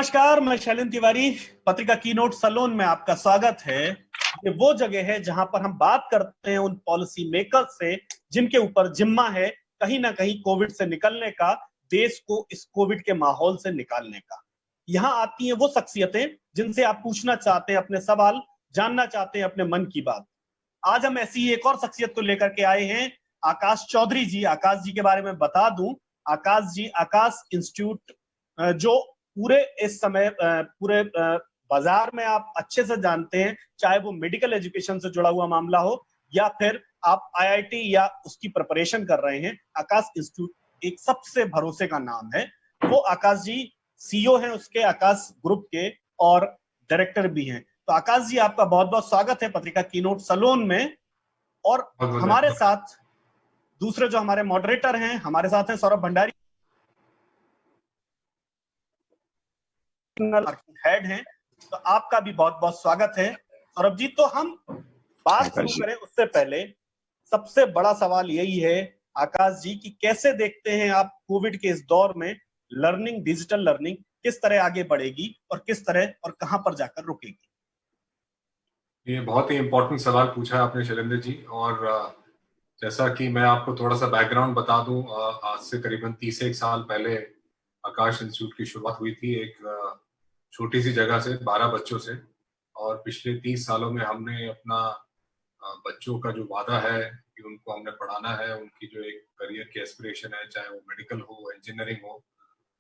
नमस्कार, मैं शैलेंद्र तिवारी। पत्रिका कीनोट सलोन में आपका स्वागत है। ये वो जगह है जहां पर हम बात करते हैं उन पॉलिसी मेकर्स से जिनके ऊपर जिम्मा है कहीं ना कहीं कोविड से निकलने का, देश को इस कोविड के माहौल से निकालने का। यहाँ आती हैं वो शख्सियतें जिनसे आप पूछना चाहते हैं अपने सवाल, जानना चाहते हैं अपने मन की बात। आज हम ऐसी ही एक और शख्सियत को लेकर के आए हैं, आकाश चौधरी जी। आकाश जी के बारे में बता दूं, आकाश जी आकाश इंस्टीट्यूट जो पूरे इस समय पूरे बाजार में आप अच्छे से जानते हैं, चाहे वो मेडिकल एजुकेशन से जुड़ा हुआ मामला हो या फिर आप आईआईटी या उसकी प्रिपरेशन कर रहे हैं, आकाश इंस्टीट्यूट एक सबसे भरोसे का नाम है। वो आकाश जी सीईओ हैं उसके, आकाश ग्रुप के, और डायरेक्टर भी हैं। तो आकाश जी आपका बहुत बहुत स्वागत है पत्रिका कीनोट सलोन में। और हमारे साथ दूसरे जो हमारे मॉडरेटर हैं, हमारे साथ हैं सौरभ भंडारी, हेड हैं। तो आपका भी बहुत बहुत स्वागत है सौरभ जी। तो हम बात शुरू करें उससे पहले सबसे बड़ा सवाल यही है आकाश जी कि कैसे देखते हैं आप कोविड के इस दौर में लर्निंग, डिजिटल लर्निंग किस तरह आगे बढ़ेगी और किस तरह और कहां पर जाकर रुकेगी? ये बहुत ही इम्पोर्टेंट सवाल पूछा है आपने शैलेंद्र जी। और जैसा कि मैं आपको थोड़ा सा बैकग्राउंड बता दूं, आज से करीबन 31 साल पहले आकाश इंस्टीट्यूट की शुरुआत हुई थी एक छोटी सी जगह से, 12 बच्चों से। और पिछले 30 सालों में हमने अपना बच्चों का जो वादा है कि उनको हमने पढ़ाना है, उनकी जो एक करियर की एस्पिरेशन है, चाहे वो मेडिकल हो, इंजीनियरिंग हो,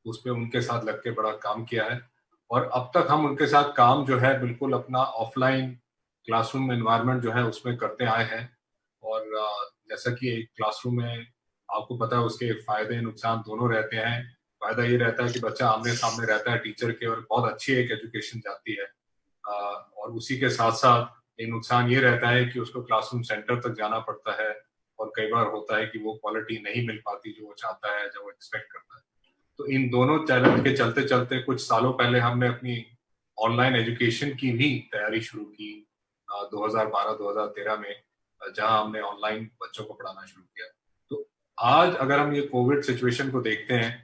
उस पर उनके साथ लग के बड़ा काम किया है। और अब तक हम उनके साथ काम जो है बिल्कुल अपना ऑफलाइन क्लासरूम एनवायरनमेंट जो है उसमें करते आए हैं। और जैसा कि एक क्लासरूम में आपको पता है उसके फायदे नुकसान दोनों रहते हैं। फायदा ये रहता है कि बच्चा आमने सामने रहता है टीचर के और बहुत अच्छी एक एजुकेशन जाती है। और उसी के साथ साथ एक नुकसान ये रहता है कि उसको क्लासरूम सेंटर तक जाना पड़ता है और कई बार होता है कि वो क्वालिटी नहीं मिल पाती जो वो चाहता है, जो वो एक्सपेक्ट करता है। तो इन दोनों चैलेंज के चलते चलते कुछ सालों पहले हमने अपनी ऑनलाइन एजुकेशन की भी तैयारी शुरू की 2012-2013 में, जहां हमने ऑनलाइन बच्चों को पढ़ाना शुरू किया। तो आज अगर हम ये कोविड सिचुएशन को देखते हैं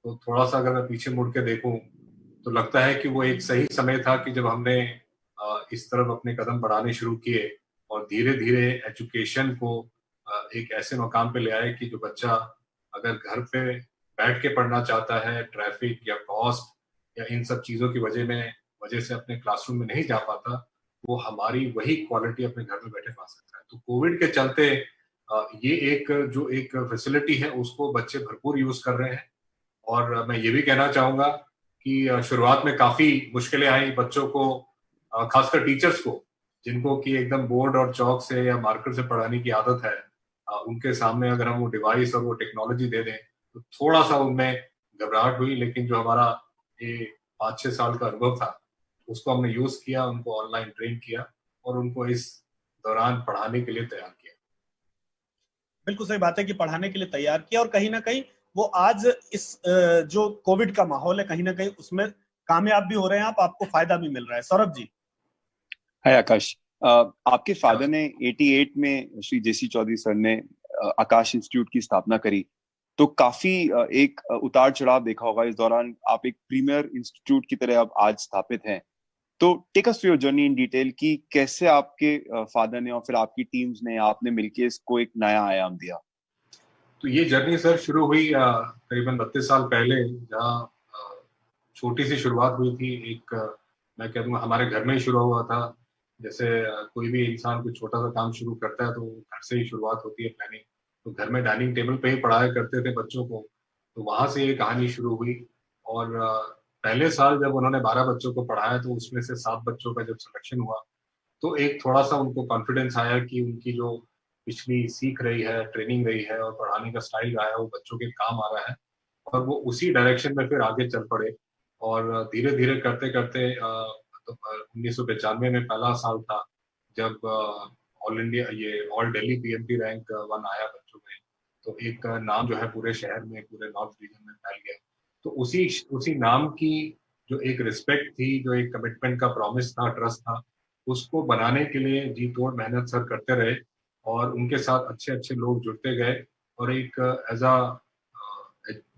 तो थोड़ा सा अगर मैं पीछे मुड़ के देखूं तो लगता है कि वो एक सही समय था कि जब हमने इस तरफ अपने कदम बढ़ाने शुरू किए और धीरे धीरे एजुकेशन को एक ऐसे मकाम पे ले आए कि जो बच्चा अगर घर पे बैठ के पढ़ना चाहता है, ट्रैफिक या कॉस्ट या इन सब चीजों की वजह से अपने क्लासरूम में नहीं जा पाता, वो हमारी वही क्वालिटी अपने घर में बैठे पा सकता है। तो कोविड के चलते ये एक जो एक फैसिलिटी है उसको बच्चे भरपूर यूज कर रहे हैं। और मैं ये भी कहना चाहूंगा कि शुरुआत में काफी मुश्किलें आई बच्चों को, खासकर टीचर्स को, जिनको कि एकदम बोर्ड और चौक से या मार्कर से पढ़ाने की आदत है। उनके सामने अगर हम वो डिवाइस और वो टेक्नोलॉजी दे दें तो थोड़ा सा उनमें घबराहट हुई। लेकिन जो हमारा ये 5-6 साल का अनुभव था उसको हमने यूज किया, उनको ऑनलाइन ट्रेन किया और उनको इस दौरान पढ़ाने के लिए तैयार किया। बिल्कुल सही बात है कि पढ़ाने के लिए तैयार किया, और कहीं ना कहीं वो आज इस जो कोविड का माहौल है कहीं ना कहीं उसमें कामयाब भी हो रहे हैं, आपको फायदा भी मिल रहा है। सौरभ जी। हाय आकाश, आपके फादर ने 88 में श्री जेसी चौधरी सर ने आकाश इंस्टीट्यूट की स्थापना करी, तो काफी एक उतार चढ़ाव देखा होगा इस दौरान। आप एक प्रीमियर इंस्टीट्यूट की तरह अब आज स्थापित हैं, तो take us through your journey in detail कि कैसे आपके फादर ने और फिर आपकी टीम्स ने, आपने मिलके इसको एक नया आयाम दिया। तो ये जर्नी सर शुरू हुई करीबन 32 साल पहले, जहाँ छोटी सी शुरुआत हुई थी। एक मैं कह दूंगा हमारे घर में ही शुरू हुआ था। जैसे कोई भी इंसान कोई छोटा सा काम शुरू करता है तो घर से ही शुरुआत होती है प्लानिंग। तो घर में डाइनिंग टेबल पे ही पढ़ाया करते थे बच्चों को, तो वहां से ये कहानी शुरू हुई। और पहले साल जब उन्होंने 12 बच्चों को पढ़ाया तो उसमें से 7 बच्चों का जब सिलेक्शन हुआ तो एक थोड़ा सा उनको कॉन्फिडेंस आया कि उनकी जो पिछली सीख रही है, ट्रेनिंग रही है और पढ़ाने का स्टाइल रहा है वो बच्चों के काम आ रहा है। और वो उसी डायरेक्शन में फिर आगे चल पड़े। और धीरे धीरे करते करते 1995 में पहला साल था जब ऑल इंडिया ये ऑल दिल्ली पीएमटी रैंक 1 आया बच्चों में। तो एक नाम जो है पूरे शहर में, पूरे नॉर्थ रीजन में फैल गया। तो उसी नाम की जो एक रिस्पेक्ट थी, जो एक कमिटमेंट का प्रॉमिस था, ट्रस्ट था, उसको बनाने के लिए जी तोड़ मेहनत सर करते रहे और उनके साथ अच्छे अच्छे लोग जुड़ते गए। और एक as a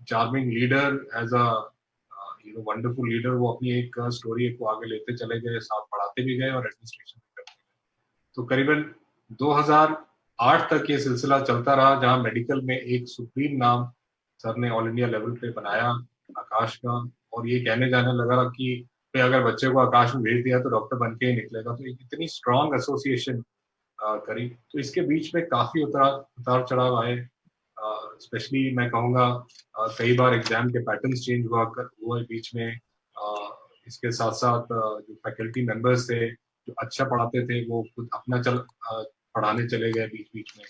charming leader, as a wonderful leader, वो अपनी एक स्टोरी को आगे लेते चले गए, साथ पढ़ाते भी गए और एडमिनिस्ट्रेशन भी करते गए। तो करीबन 2008 तक ये सिलसिला चलता रहा, जहां मेडिकल में एक सुप्रीम नाम सर ने ऑल इंडिया लेवल पे बनाया आकाश का, और ये कहने जाने लगा कि भाई अगर बच्चे को आकाश में भेज दिया तो डॉक्टर बन के ही निकलेगा। तो एक इतनी स्ट्रांग एसोसिएशन करी। तो इसके बीच में काफी उतार चढ़ाव आए, स्पेशली मैं कहूँगा कई बार एग्जाम के पैटर्न्स चेंज हुआ बीच में। इसके साथ साथ जो फैकल्टी मेंबर्स थे जो अच्छा पढ़ाते थे वो खुद अपना पढ़ाने चले गए बीच बीच में।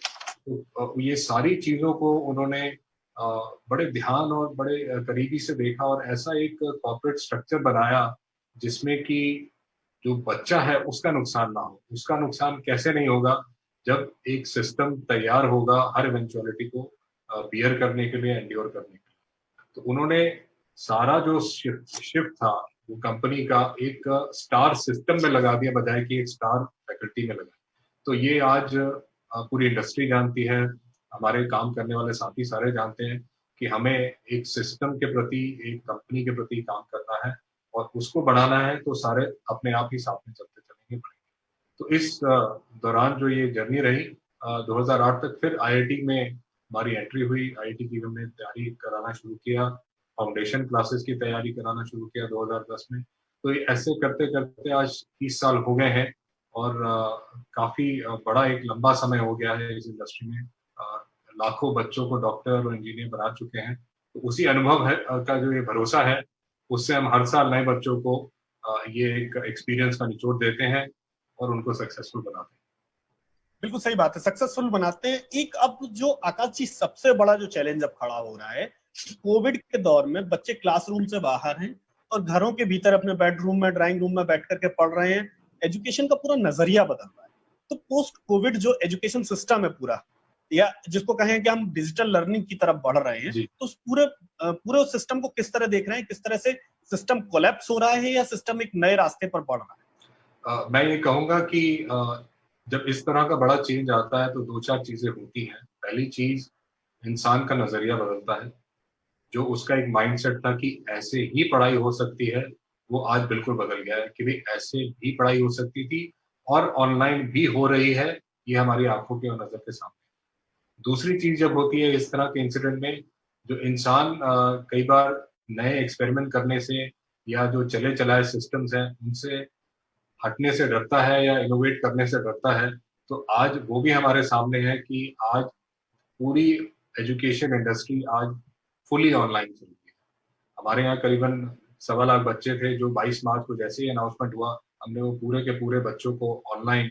तो ये सारी चीजों को उन्होंने बड़े ध्यान और बड़े करीबी से देखा और ऐसा एक कॉर्पोरेट स्ट्रक्चर बनाया जिसमें कि जो बच्चा है उसका नुकसान ना हो। उसका नुकसान कैसे नहीं होगा, जब एक सिस्टम तैयार होगा हर इवेंचुअलिटी को बियर करने के लिए, एंड्योर करने के लिए। तो उन्होंने सारा जो शिफ्ट था वो कंपनी का एक स्टार सिस्टम में लगा दिया बजाय कि एक स्टार फैकल्टी में लगा। तो ये आज पूरी इंडस्ट्री जानती है, हमारे काम करने वाले साथी सारे जानते हैं कि हमें एक सिस्टम के प्रति, एक कंपनी के प्रति काम करना है और उसको बढ़ाना है, तो सारे अपने आप ही साथ में चलते चलेंगे। तो इस दौरान जो ये जर्नी रही 2008 तक, फिर आईआईटी में हमारी एंट्री हुई। आईआईटी की हमने तैयारी कराना शुरू किया, फाउंडेशन क्लासेस की तैयारी कराना शुरू किया 2010 में। तो ऐसे करते करते आज 30 साल हो गए हैं और काफी बड़ा एक लंबा समय हो गया है इस इंडस्ट्री में। लाखों बच्चों को डॉक्टर और इंजीनियर बना चुके हैं। तो उसी अनुभव का जो ये भरोसा है, उससे हम हर साल नए बच्चों को ये एक एक्सपीरियंस का निचोड़ देते हैं और उनको सक्सेसफुल बनाते हैं। बिल्कुल सही बात है, सक्सेसफुल बनाते हैं। एक अब जो आकाश जी सबसे बड़ा जो चैलेंज अब खड़ा हो रहा है, कोविड के दौर में बच्चे क्लासरूम से बाहर हैं और घरों के भीतर अपने बेडरूम में, ड्राइंग रूम में बैठ करके पढ़ रहे हैं। एजुकेशन का पूरा नजरिया बदल रहा है। तो पोस्ट कोविड जो एजुकेशन सिस्टम है पूरा, या जिसको कहें कि हम डिजिटल लर्निंग की तरफ बढ़ रहे हैं, तो उस पूरे सिस्टम को किस तरह देख रहे हैं? किस तरह से सिस्टम कोलैप्स हो रहा है या सिस्टम एक नए रास्ते पर बढ़ रहा है? मैं ये कहूंगा कि जब इस तरह का बड़ा चेंज आता है तो दो चार चीजें होती हैं। पहली चीज, इंसान का नजरिया बदलता है। जो उसका एक माइंडसेट था कि ऐसे ही पढ़ाई हो सकती है, वो आज बिल्कुल बदल गया है कि भाई ऐसे भी पढ़ाई हो सकती थी और ऑनलाइन भी हो रही है, ये हमारी आंखों के और नजर के सामने। दूसरी चीज जब होती है इस तरह के इंसिडेंट में, जो इंसान कई बार नए एक्सपेरिमेंट करने से या जो चले चलाए सिस्टम्स हैं उनसे हटने से डरता है या इनोवेट करने से डरता है, तो आज वो भी हमारे सामने है कि आज पूरी एजुकेशन इंडस्ट्री आज फुली ऑनलाइन चल रही है। हमारे यहाँ करीबन 1.25 लाख बच्चे थे जो 22 मार्च को जैसे ही अनाउंसमेंट हुआ, हमने वो पूरे के पूरे बच्चों को ऑनलाइन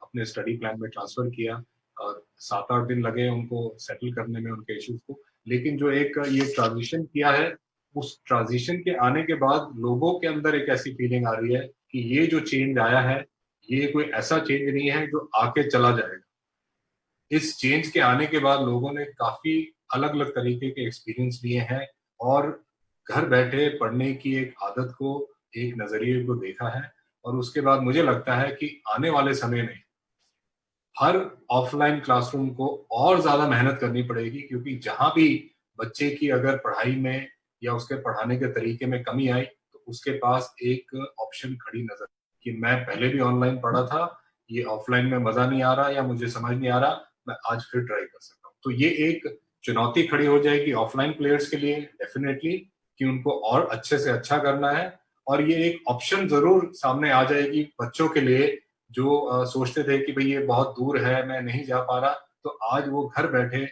अपने स्टडी प्लान में ट्रांसफर किया और 7-8 दिन लगे उनको सेटल करने में उनके इश्यूज को। लेकिन जो एक ये ट्रांजिशन किया है, उस ट्रांजिशन के आने के बाद लोगों के अंदर एक ऐसी फीलिंग आ रही है कि ये जो चेंज आया है, ये कोई ऐसा चेंज नहीं है जो आके चला जाएगा। इस चेंज के आने के बाद लोगों ने काफी अलग अलग तरीके के एक्सपीरियंस लिए हैं और घर बैठे पढ़ने की एक आदत को, एक नजरिए को देखा है। और उसके बाद मुझे लगता है कि आने वाले समय में हर ऑफलाइन क्लासरूम को और ज्यादा मेहनत करनी पड़ेगी, क्योंकि जहां भी बच्चे की अगर पढ़ाई में या उसके पढ़ाने के तरीके में कमी आई तो उसके पास एक ऑप्शन खड़ी नजर कि मैं पहले भी ऑनलाइन पढ़ा था, ये ऑफलाइन में मजा नहीं आ रहा या मुझे समझ नहीं आ रहा, मैं आज फिर ट्राई कर सकता हूँ। तो ये एक चुनौती खड़ी हो जाएगी ऑफलाइन प्लेयर्स के लिए डेफिनेटली, कि उनको और अच्छे से अच्छा करना है। और ये एक ऑप्शन जरूर सामने आ जाएगी बच्चों के लिए जो सोचते थे कि भाई ये बहुत दूर है, मैं नहीं जा पा रहा, तो आज वो घर बैठे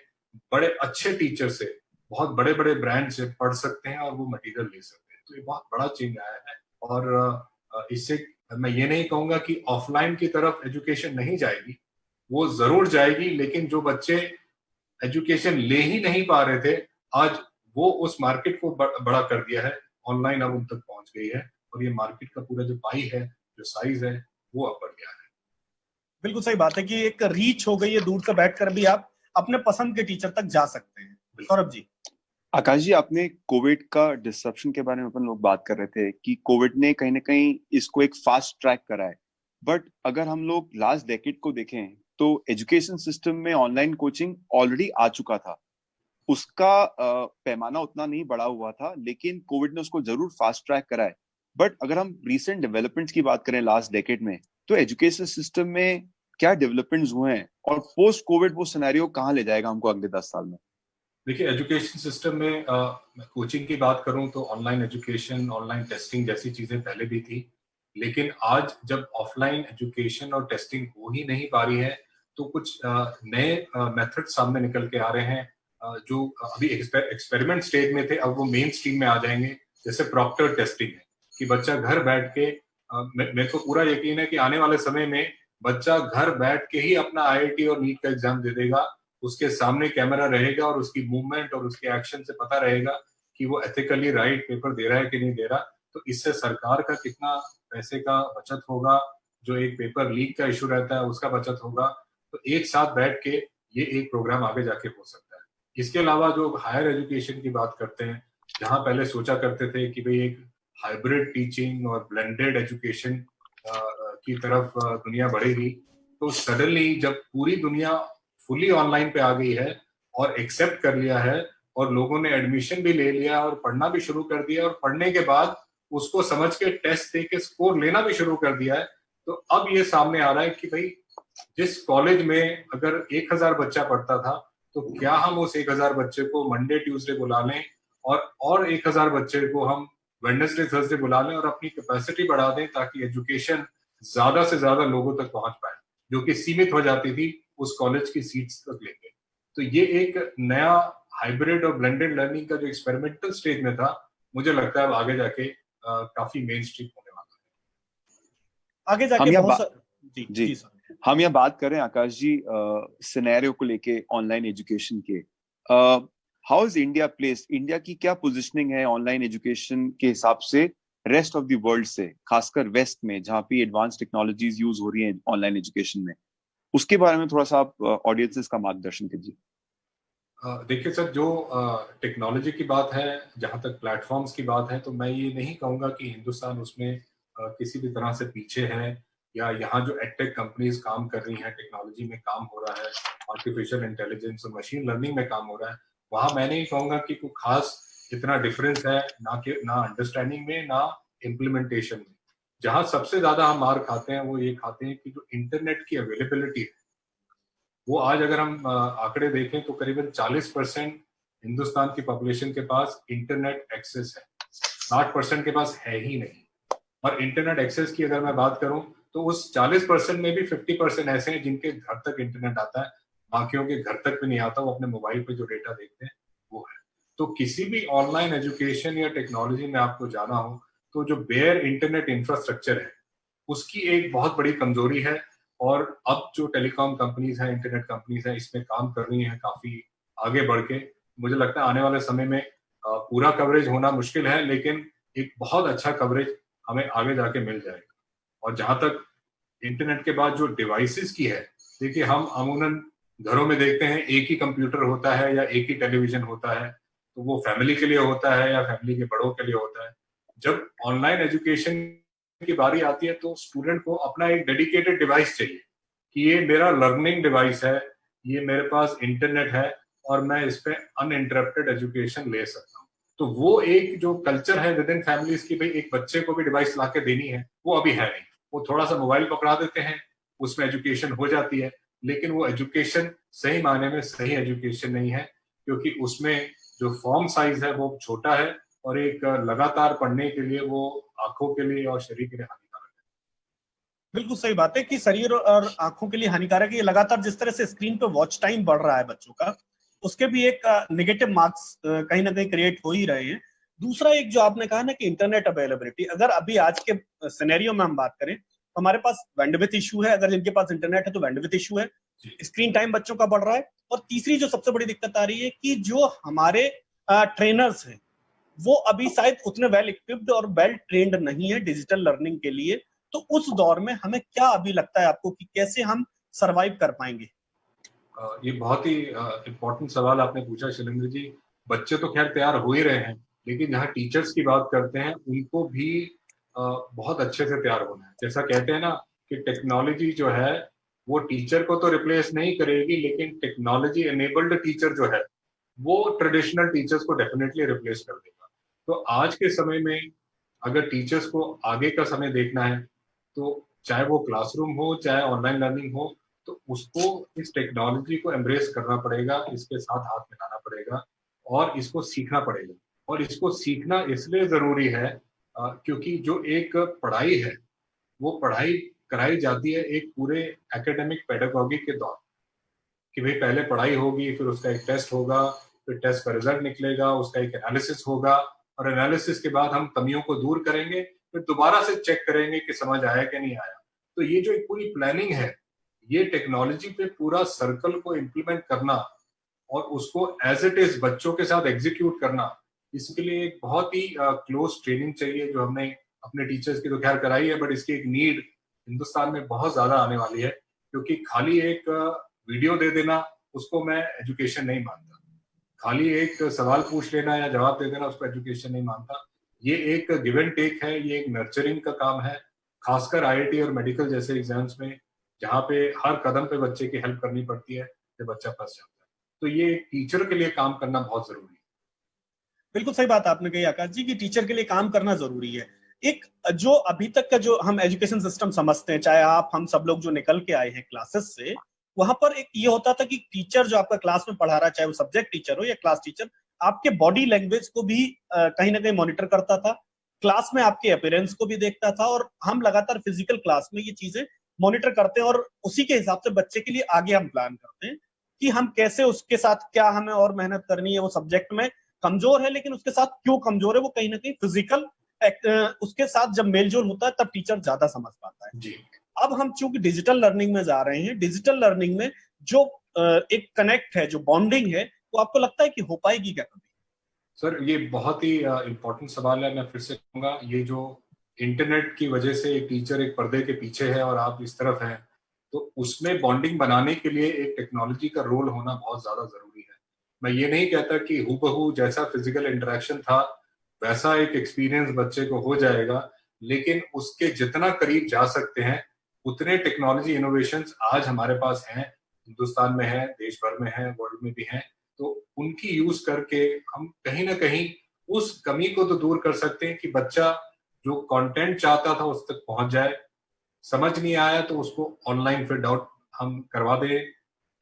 बड़े अच्छे टीचर से, बहुत बड़े बड़े ब्रांड से पढ़ सकते हैं और वो मटेरियल ले सकते हैं। तो ये बहुत बड़ा चेंज आया है। और इससे मैं ये नहीं कहूंगा कि ऑफलाइन की तरफ एजुकेशन नहीं जाएगी, वो जरूर जाएगी, लेकिन जो बच्चे एजुकेशन ले ही नहीं पा रहे थे, आज वो उस मार्केट को बड़ा कर दिया है। ऑनलाइन अब उन तक पहुंच गई है और ये मार्केट का पूरा जो पाई है, जो साइज है, वो अब बढ़ गया है। बिल्कुल सही बात है कि एक रीच हो गई है, दूर से बैठकर भी आप अपने पसंद के टीचर तक जा सकते हैं। सौरभ जी। आकाश जी, आपने कोविड का डिसरप्शन के बारे में अपन लोग बात कर रहे थे कि कोविड ने कहीं ना कहीं इसको एक फास्ट ट्रैक करा है। बट अगर हम लोग लास्ट डेकेड को देखें तो एजुकेशन सिस्टम में ऑनलाइन कोचिंग ऑलरेडी आ चुका था। उसका पैमाना उतना नहीं बढ़ा हुआ था, लेकिन कोविड ने उसको जरूर फास्ट ट्रैक करा है। बट अगर हम रिसेंट डेवलपमेंट्स की बात करें लास्ट डेकेड में, तो एजुकेशन सिस्टम में क्या डेवलपमेंट्स हुए हैं और पोस्ट कोविड वो सिनेरियो कहाँ ले जाएगा हमको अगले 10 साल में? देखिए, एजुकेशन सिस्टम में कोचिंग की बात करूं तो ऑनलाइन एजुकेशन, ऑनलाइन टेस्टिंग जैसी चीजें पहले भी थी, लेकिन आज जब ऑफलाइन एजुकेशन और टेस्टिंग हो ही नहीं पा रही है, तो कुछ नए मेथड सामने निकल के आ रहे हैं, जो अभी एक्सपेरिमेंट स्टेज में थे, अब वो मेन स्ट्रीम में आ जाएंगे। जैसे प्रॉक्टर टेस्टिंग है कि बच्चा घर बैठ के, मेरे को पूरा यकीन है कि आने वाले समय में बच्चा घर बैठ के ही अपना आईआईटी और नीट का एग्जाम दे देगा। उसके सामने कैमरा रहेगा और उसकी मूवमेंट और उसके एक्शन से पता रहेगा कि वो एथिकली राइट पेपर दे रहा है कि नहीं दे रहा। तो इससे सरकार का कितना पैसे का बचत होगा, जो एक पेपर लीक का इशू रहता है उसका बचत होगा। तो एक साथ बैठ के ये एक प्रोग्राम आगे जाके हो सकता है। इसके अलावा जो हायर एजुकेशन की बात करते हैं, जहां पहले सोचा करते थे कि भाई एक हाइब्रिड टीचिंग और ब्लेंडेड एजुकेशन की तरफ दुनिया बढ़ेगी, तो सडनली जब पूरी दुनिया फुली ऑनलाइन पे आ गई है और एक्सेप्ट कर लिया है और लोगों ने एडमिशन भी ले लिया और पढ़ना भी शुरू कर दिया और पढ़ने के बाद उसको समझ के टेस्ट दे के स्कोर लेना भी शुरू कर दिया है, तो अब ये सामने आ रहा है कि भाई जिस कॉलेज में अगर 1000 बच्चा पढ़ता था, तो क्या हम उस 1000 बच्चे को मंडे ट्यूसडे बुला लें और 1000 बच्चे को हम वेडनेसडे थर्सडे बुला लें और अपनी कैपेसिटी बढ़ा दें, ताकि एजुकेशन ज्यादा से ज्यादा लोगों तक पहुंच पाए, जो कि सीमित हो जाती थी उस कॉलेज की सीट्स तक लेके। तो ये एक नया हाइब्रिड और ब्लेंडेड लर्निंग का जो एक्सपेरिमेंटल स्टेज में था, मुझे लगता है अब आगे जाके काफी मेन स्ट्रीम होने वाला है। आगे जाके बहुत जी हम यहाँ बात कर रहे हैं आकाश जी सिनेरियो को लेके ऑनलाइन एजुकेशन के। How is India place, India की क्या पोजिशनिंग है ऑनलाइन एजुकेशन के हिसाब से रेस्ट ऑफ द वर्ल्ड से, खासकर वेस्ट में जहाँ पे एडवांस टेक्नोलॉजीज यूज हो रही हैं ऑनलाइन एजुकेशन में? उसके बारे में थोड़ा सा आप ऑडियंसेस का मार्गदर्शन कीजिए। देखिए सर, जो टेक्नोलॉजी की बात है, जहां तक प्लेटफॉर्म्स की बात है, तो मैं ये नहीं कहूंगा कि हिंदुस्तान उसमें किसी भी तरह से पीछे है, या यहाँ जो एडटेक कंपनीज काम कर रही हैं, टेक्नोलॉजी में काम हो रहा है, आर्टिफिशियल इंटेलिजेंस और मशीन लर्निंग में काम हो रहा है, वहां मैं नहीं कहूंगा कि कोई खास इतना डिफरेंस है, ना अंडरस्टैंडिंग में, ना इम्प्लीमेंटेशन में। जहां सबसे ज्यादा हम मार खाते हैं वो ये खाते हैं कि जो इंटरनेट की अवेलेबिलिटी है, वो आज अगर हम आंकड़े देखें तो करीबन 40% हिंदुस्तान की पॉपुलेशन के पास इंटरनेट एक्सेस है, 60% के पास है ही नहीं। और इंटरनेट एक्सेस की अगर मैं बात करूं तो उस 40% में भी 50% ऐसे हैं जिनके घर तक इंटरनेट आता है, बाकियों के घर तक भी नहीं आता, वो अपने मोबाइल पे जो डेटा देखते हैं वो है। तो किसी भी ऑनलाइन एजुकेशन या टेक्नोलॉजी में आपको जाना हो, तो जो बेयर इंटरनेट इंफ्रास्ट्रक्चर है उसकी एक बहुत बड़ी कमजोरी है। और अब जो टेलीकॉम कंपनीज हैं, इंटरनेट कंपनीज हैं, इसमें काम कर रही हैं काफी आगे बढ़ के। मुझे लगता है आने वाले समय में पूरा कवरेज होना मुश्किल है, लेकिन एक बहुत अच्छा कवरेज हमें आगे जाके मिल जाएगा। और जहां तक इंटरनेट के बाद जो डिवाइसेस की है, देखिए हम अमूमन घरों में देखते हैं एक ही कंप्यूटर होता है या एक ही टेलीविजन होता है, तो वो फैमिली के लिए होता है या फैमिली के बड़ों के लिए होता है। जब ऑनलाइन एजुकेशन की बारी आती है तो स्टूडेंट को अपना एक डेडिकेटेड डिवाइस चाहिए कि ये मेरा लर्निंग डिवाइस है, ये मेरे पास इंटरनेट है और मैं इस पे अनइंटरप्टेड एजुकेशन ले सकता हूँ। तो वो एक जो कल्चर है विद इन फैमिलीज की, भाई एक बच्चे को भी डिवाइस ला के देनी है, वो अभी है नहीं। वो थोड़ा सा मोबाइल पकड़ा देते हैं, उसमें एजुकेशन हो जाती है, लेकिन वो एजुकेशन सही मायने में सही एजुकेशन नहीं है, क्योंकि उसमें जो फॉर्म साइज है वो छोटा है और एक लगातार पढ़ने के लिए वो आंखों के लिए और शरीर के लिए हानिकारक है। बिल्कुल सही बात है कि शरीर और आंखों के लिए हानिकारक है। ये लगातार जिस तरह से स्क्रीन पे वॉच टाइम बढ़ रहा है बच्चों का, उसके भी एक नेगेटिव मार्क्स कहीं ना कहीं क्रिएट हो ही रहे हैं। दूसरा एक जो आपने कहा ना कि इंटरनेट अवेलेबिलिटी, अगर अभी आज के सिनेरियो में हम बात करें तो हमारे पास बैंडविड्थ इशू है, अगर जिनके पास इंटरनेट है तो बैंडविड्थ इशू है, स्क्रीन टाइम बच्चों का बढ़ रहा है। और तीसरी जो सबसे बड़ी दिक्कत आ रही है कि जो हमारे ट्रेनर्स हैं वो अभी शायद उतने वेल इक्विप्ड और वेल ट्रेंड नहीं है डिजिटल लर्निंग के लिए। तो उस दौर में हमें क्या अभी लगता है आपको कि कैसे हम सरवाइव कर पाएंगे? ये बहुत ही इम्पोर्टेंट सवाल आपने पूछा शैलेंद्र जी। बच्चे तो खैर तैयार हो ही रहे हैं, लेकिन जहाँ टीचर्स की बात करते हैं उनको भी बहुत अच्छे से तैयार होना है। जैसा कहते हैं ना कि टेक्नोलॉजी जो है वो टीचर को तो रिप्लेस नहीं करेगी, लेकिन टेक्नोलॉजी एनेबल्ड टीचर जो है वो ट्रेडिशनल टीचर्स को डेफिनेटली रिप्लेस कर देगा। तो आज के समय में अगर टीचर्स को आगे का समय देखना है, तो चाहे वो क्लासरूम हो, चाहे ऑनलाइन लर्निंग हो, तो उसको इस टेक्नोलॉजी को एम्ब्रेस करना पड़ेगा, इसके साथ हाथ मिलाना पड़ेगा और इसको सीखना पड़ेगा। और इसको सीखना इसलिए ज़रूरी है क्योंकि जो एक पढ़ाई है, वो पढ़ाई कराई जाती है एक पूरे एकेडमिक पेडागॉजी के दौरान, कि भाई पहले पढ़ाई होगी, फिर उसका एक टेस्ट होगा, फिर टेस्ट का रिजल्ट निकलेगा, उसका एक एनालिसिस होगा और एनालिसिस के बाद हम कमियों को दूर करेंगे, फिर दोबारा से चेक करेंगे कि समझ आया कि नहीं आया। तो ये जो एक पूरी प्लानिंग है, ये टेक्नोलॉजी पे पूरा सर्कल को इम्प्लीमेंट करना और उसको एज इट इज बच्चों के साथ एग्जीक्यूट करना, इसके लिए एक बहुत ही क्लोज ट्रेनिंग चाहिए, जो हमने अपने टीचर्स की तो खैर कराई है, बट इसकी एक नीड हिंदुस्तान में बहुत ज्यादा आने वाली है, क्योंकि खाली एक वीडियो दे देना उसको मैं एजुकेशन नहीं मानता, खाली एक सवाल पूछ लेना या जवाब दे देना उसको एजुकेशन नहीं मानता। ये एक गिव एंड टेक है, ये एक नर्चरिंग का काम है, खासकर आईआईटी और मेडिकल जैसे एग्जाम्स में, जहाँ पे हर कदम पे बच्चे की हेल्प करनी पड़ती है जब बच्चा फंस जाता है। तो ये एक टीचर के लिए काम करना बहुत जरूरी है। बिल्कुल सही बात आपने कही आकाश जी, कि टीचर के लिए काम करना जरूरी है। एक जो अभी तक का जो हम एजुकेशन सिस्टम समझते हैं, चाहे आप हम सब लोग जो निकल के आए हैं क्लासेस से, वहां पर एक ये होता था कि टीचर जो आपका क्लास में पढ़ा रहा है, चाहे वो सब्जेक्ट टीचर हो या क्लास टीचर, आपके बॉडी लैंग्वेज को भी कहीं ना कहीं मॉनिटर करता था, क्लास में आपके अपीयरेंस को भी देखता था, और हम लगातार फिजिकल क्लास में ये चीजें मॉनिटर करते हैं और उसी के हिसाब से बच्चे के लिए आगे हम प्लान करते हैं कि हम कैसे उसके साथ क्या हमें और मेहनत करनी है। वो सब्जेक्ट में कमजोर है, लेकिन उसके साथ क्यों कमजोर है, वो कहीं ना कहीं फिजिकल उसके साथ जब मेलजोल होता है तब टीचर ज्यादा समझ पाता है जी। अब हम चूंकि डिजिटल लर्निंग में जा रहे हैं, डिजिटल लर्निंग में जो एक कनेक्ट है, जो बॉन्डिंग है, वो आपको लगता है कि हो पाएगी क्या कभी? सर ये बहुत ही इम्पोर्टेंट सवाल है। मैं फिर से कहूंगा, ये जो इंटरनेट की वजह से एक टीचर एक पर्दे के पीछे है और आप इस तरफ हैं, तो उसमें बॉन्डिंग बनाने के लिए एक टेक्नोलॉजी का रोल होना बहुत ज्यादा जरूरी है। मैं ये नहीं कहता कि हूबहू जैसा फिजिकल इंटरेक्शन था वैसा एक एक्सपीरियंस बच्चे को हो जाएगा, लेकिन उसके जितना करीब जा सकते हैं उतने टेक्नोलॉजी इनोवेशंस आज हमारे पास हैं, हिंदुस्तान में है, देश भर में है, वर्ल्ड में भी हैं। तो उनकी यूज करके हम कहीं ना कहीं उस कमी को तो दूर कर सकते हैं कि बच्चा जो कंटेंट चाहता था उस तक पहुंच जाए, समझ नहीं आया तो उसको ऑनलाइन फिर डाउट हम करवा दें,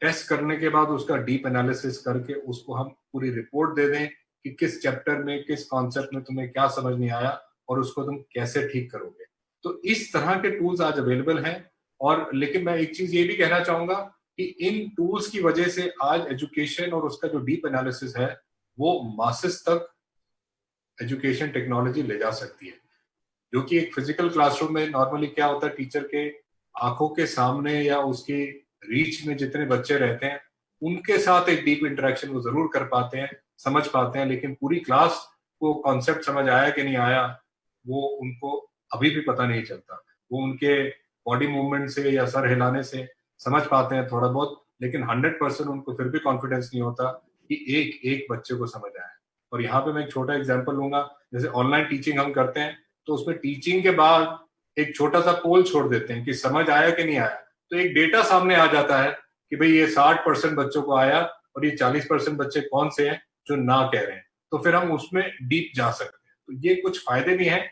टेस्ट करने के बाद उसका डीप एनालिसिस करके उसको हम पूरी रिपोर्ट दे दें कि किस चैप्टर में, किस कॉन्सेप्ट में तुम्हें क्या समझ नहीं आया और उसको तुम कैसे ठीक करोगे। तो इस तरह के टूल्स आज अवेलेबल हैं। और लेकिन मैं एक चीज ये भी कहना चाहूंगा कि इन टूल्स की वजह से आज एजुकेशन और उसका जो डीप एनालिसिस है वो मासेस तक एजुकेशन टेक्नोलॉजी ले जा सकती है, जो कि एक फिजिकल क्लासरूम में नॉर्मली क्या होता है, टीचर के आंखों के सामने या उसकी रीच में जितने बच्चे रहते हैं उनके साथ एक डीप इंटरेक्शन वो जरूर कर पाते हैं, समझ पाते हैं, लेकिन पूरी क्लास को कॉन्सेप्ट समझ आया कि नहीं आया वो उनको अभी भी पता नहीं चलता। वो उनके बॉडी मूवमेंट से या सर हिलाने से समझ पाते हैं थोड़ा बहुत, लेकिन 100% उनको फिर भी कॉन्फिडेंस नहीं होता कि एक एक बच्चे को समझ आया। और यहाँ पे मैं एक छोटा एग्जाम्पल लूंगा, जैसे ऑनलाइन टीचिंग हम करते हैं तो उसमें टीचिंग के बाद एक छोटा सा पोल छोड़ देते हैं कि समझ आया कि नहीं आया, तो एक डेटा सामने आ जाता है कि भाई ये 60% बच्चों को आया और ये 40% बच्चे कौन से हैं जो ना कह रहे हैं, तो फिर हम उसमें डीप जा सकते हैं। तो ये कुछ फायदे भी हैं,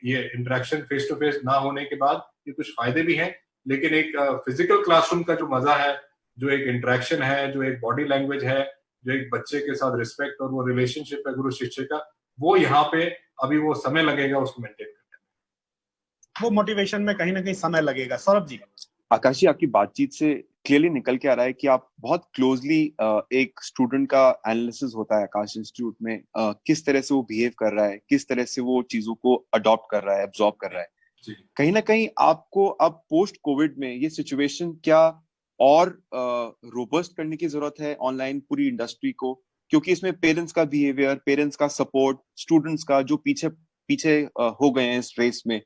ये इंटरेक्शन फेस टू फेस ना होने के बाद ये कुछ फायदे भी हैं, लेकिन एक फिजिकल क्लासरूम का जो मजा है, जो एक इंटरेक्शन है, जो एक बॉडी लैंग्वेज है, जो एक बच्चे के साथ रिस्पेक्ट और वो रिलेशनशिप है गुरु शिष्य का, वो यहाँ पे अभी वो समय लगेगा उसको मेंटेन करने में। वो मोटिवेशन में कहीं ना कहीं समय लगेगा। सौरभ जी। आकाश जी, आपकी बातचीत से क्लियरली निकल के आ रहा है कि आप बहुत क्लोजली एक स्टूडेंट का एनालिसिस होता है आकाश इंस्टीट्यूट में, किस तरह से वो बिहेव कर रहा है, किस तरह से वो चीजों को अडॉप्ट कर रहा है, एब्जॉर्ब कर रहा है। कहीं ना कहीं आपको अब पोस्ट कोविड में ये सिचुएशन क्या और रोबस्ट करने की जरूरत है ऑनलाइन पूरी इंडस्ट्री को, क्योंकि इसमें पेरेंट्स का बिहेवियर, पेरेंट्स का सपोर्ट, स्टूडेंट्स का जो पीछे पीछे हो गए हैं इस रेस में,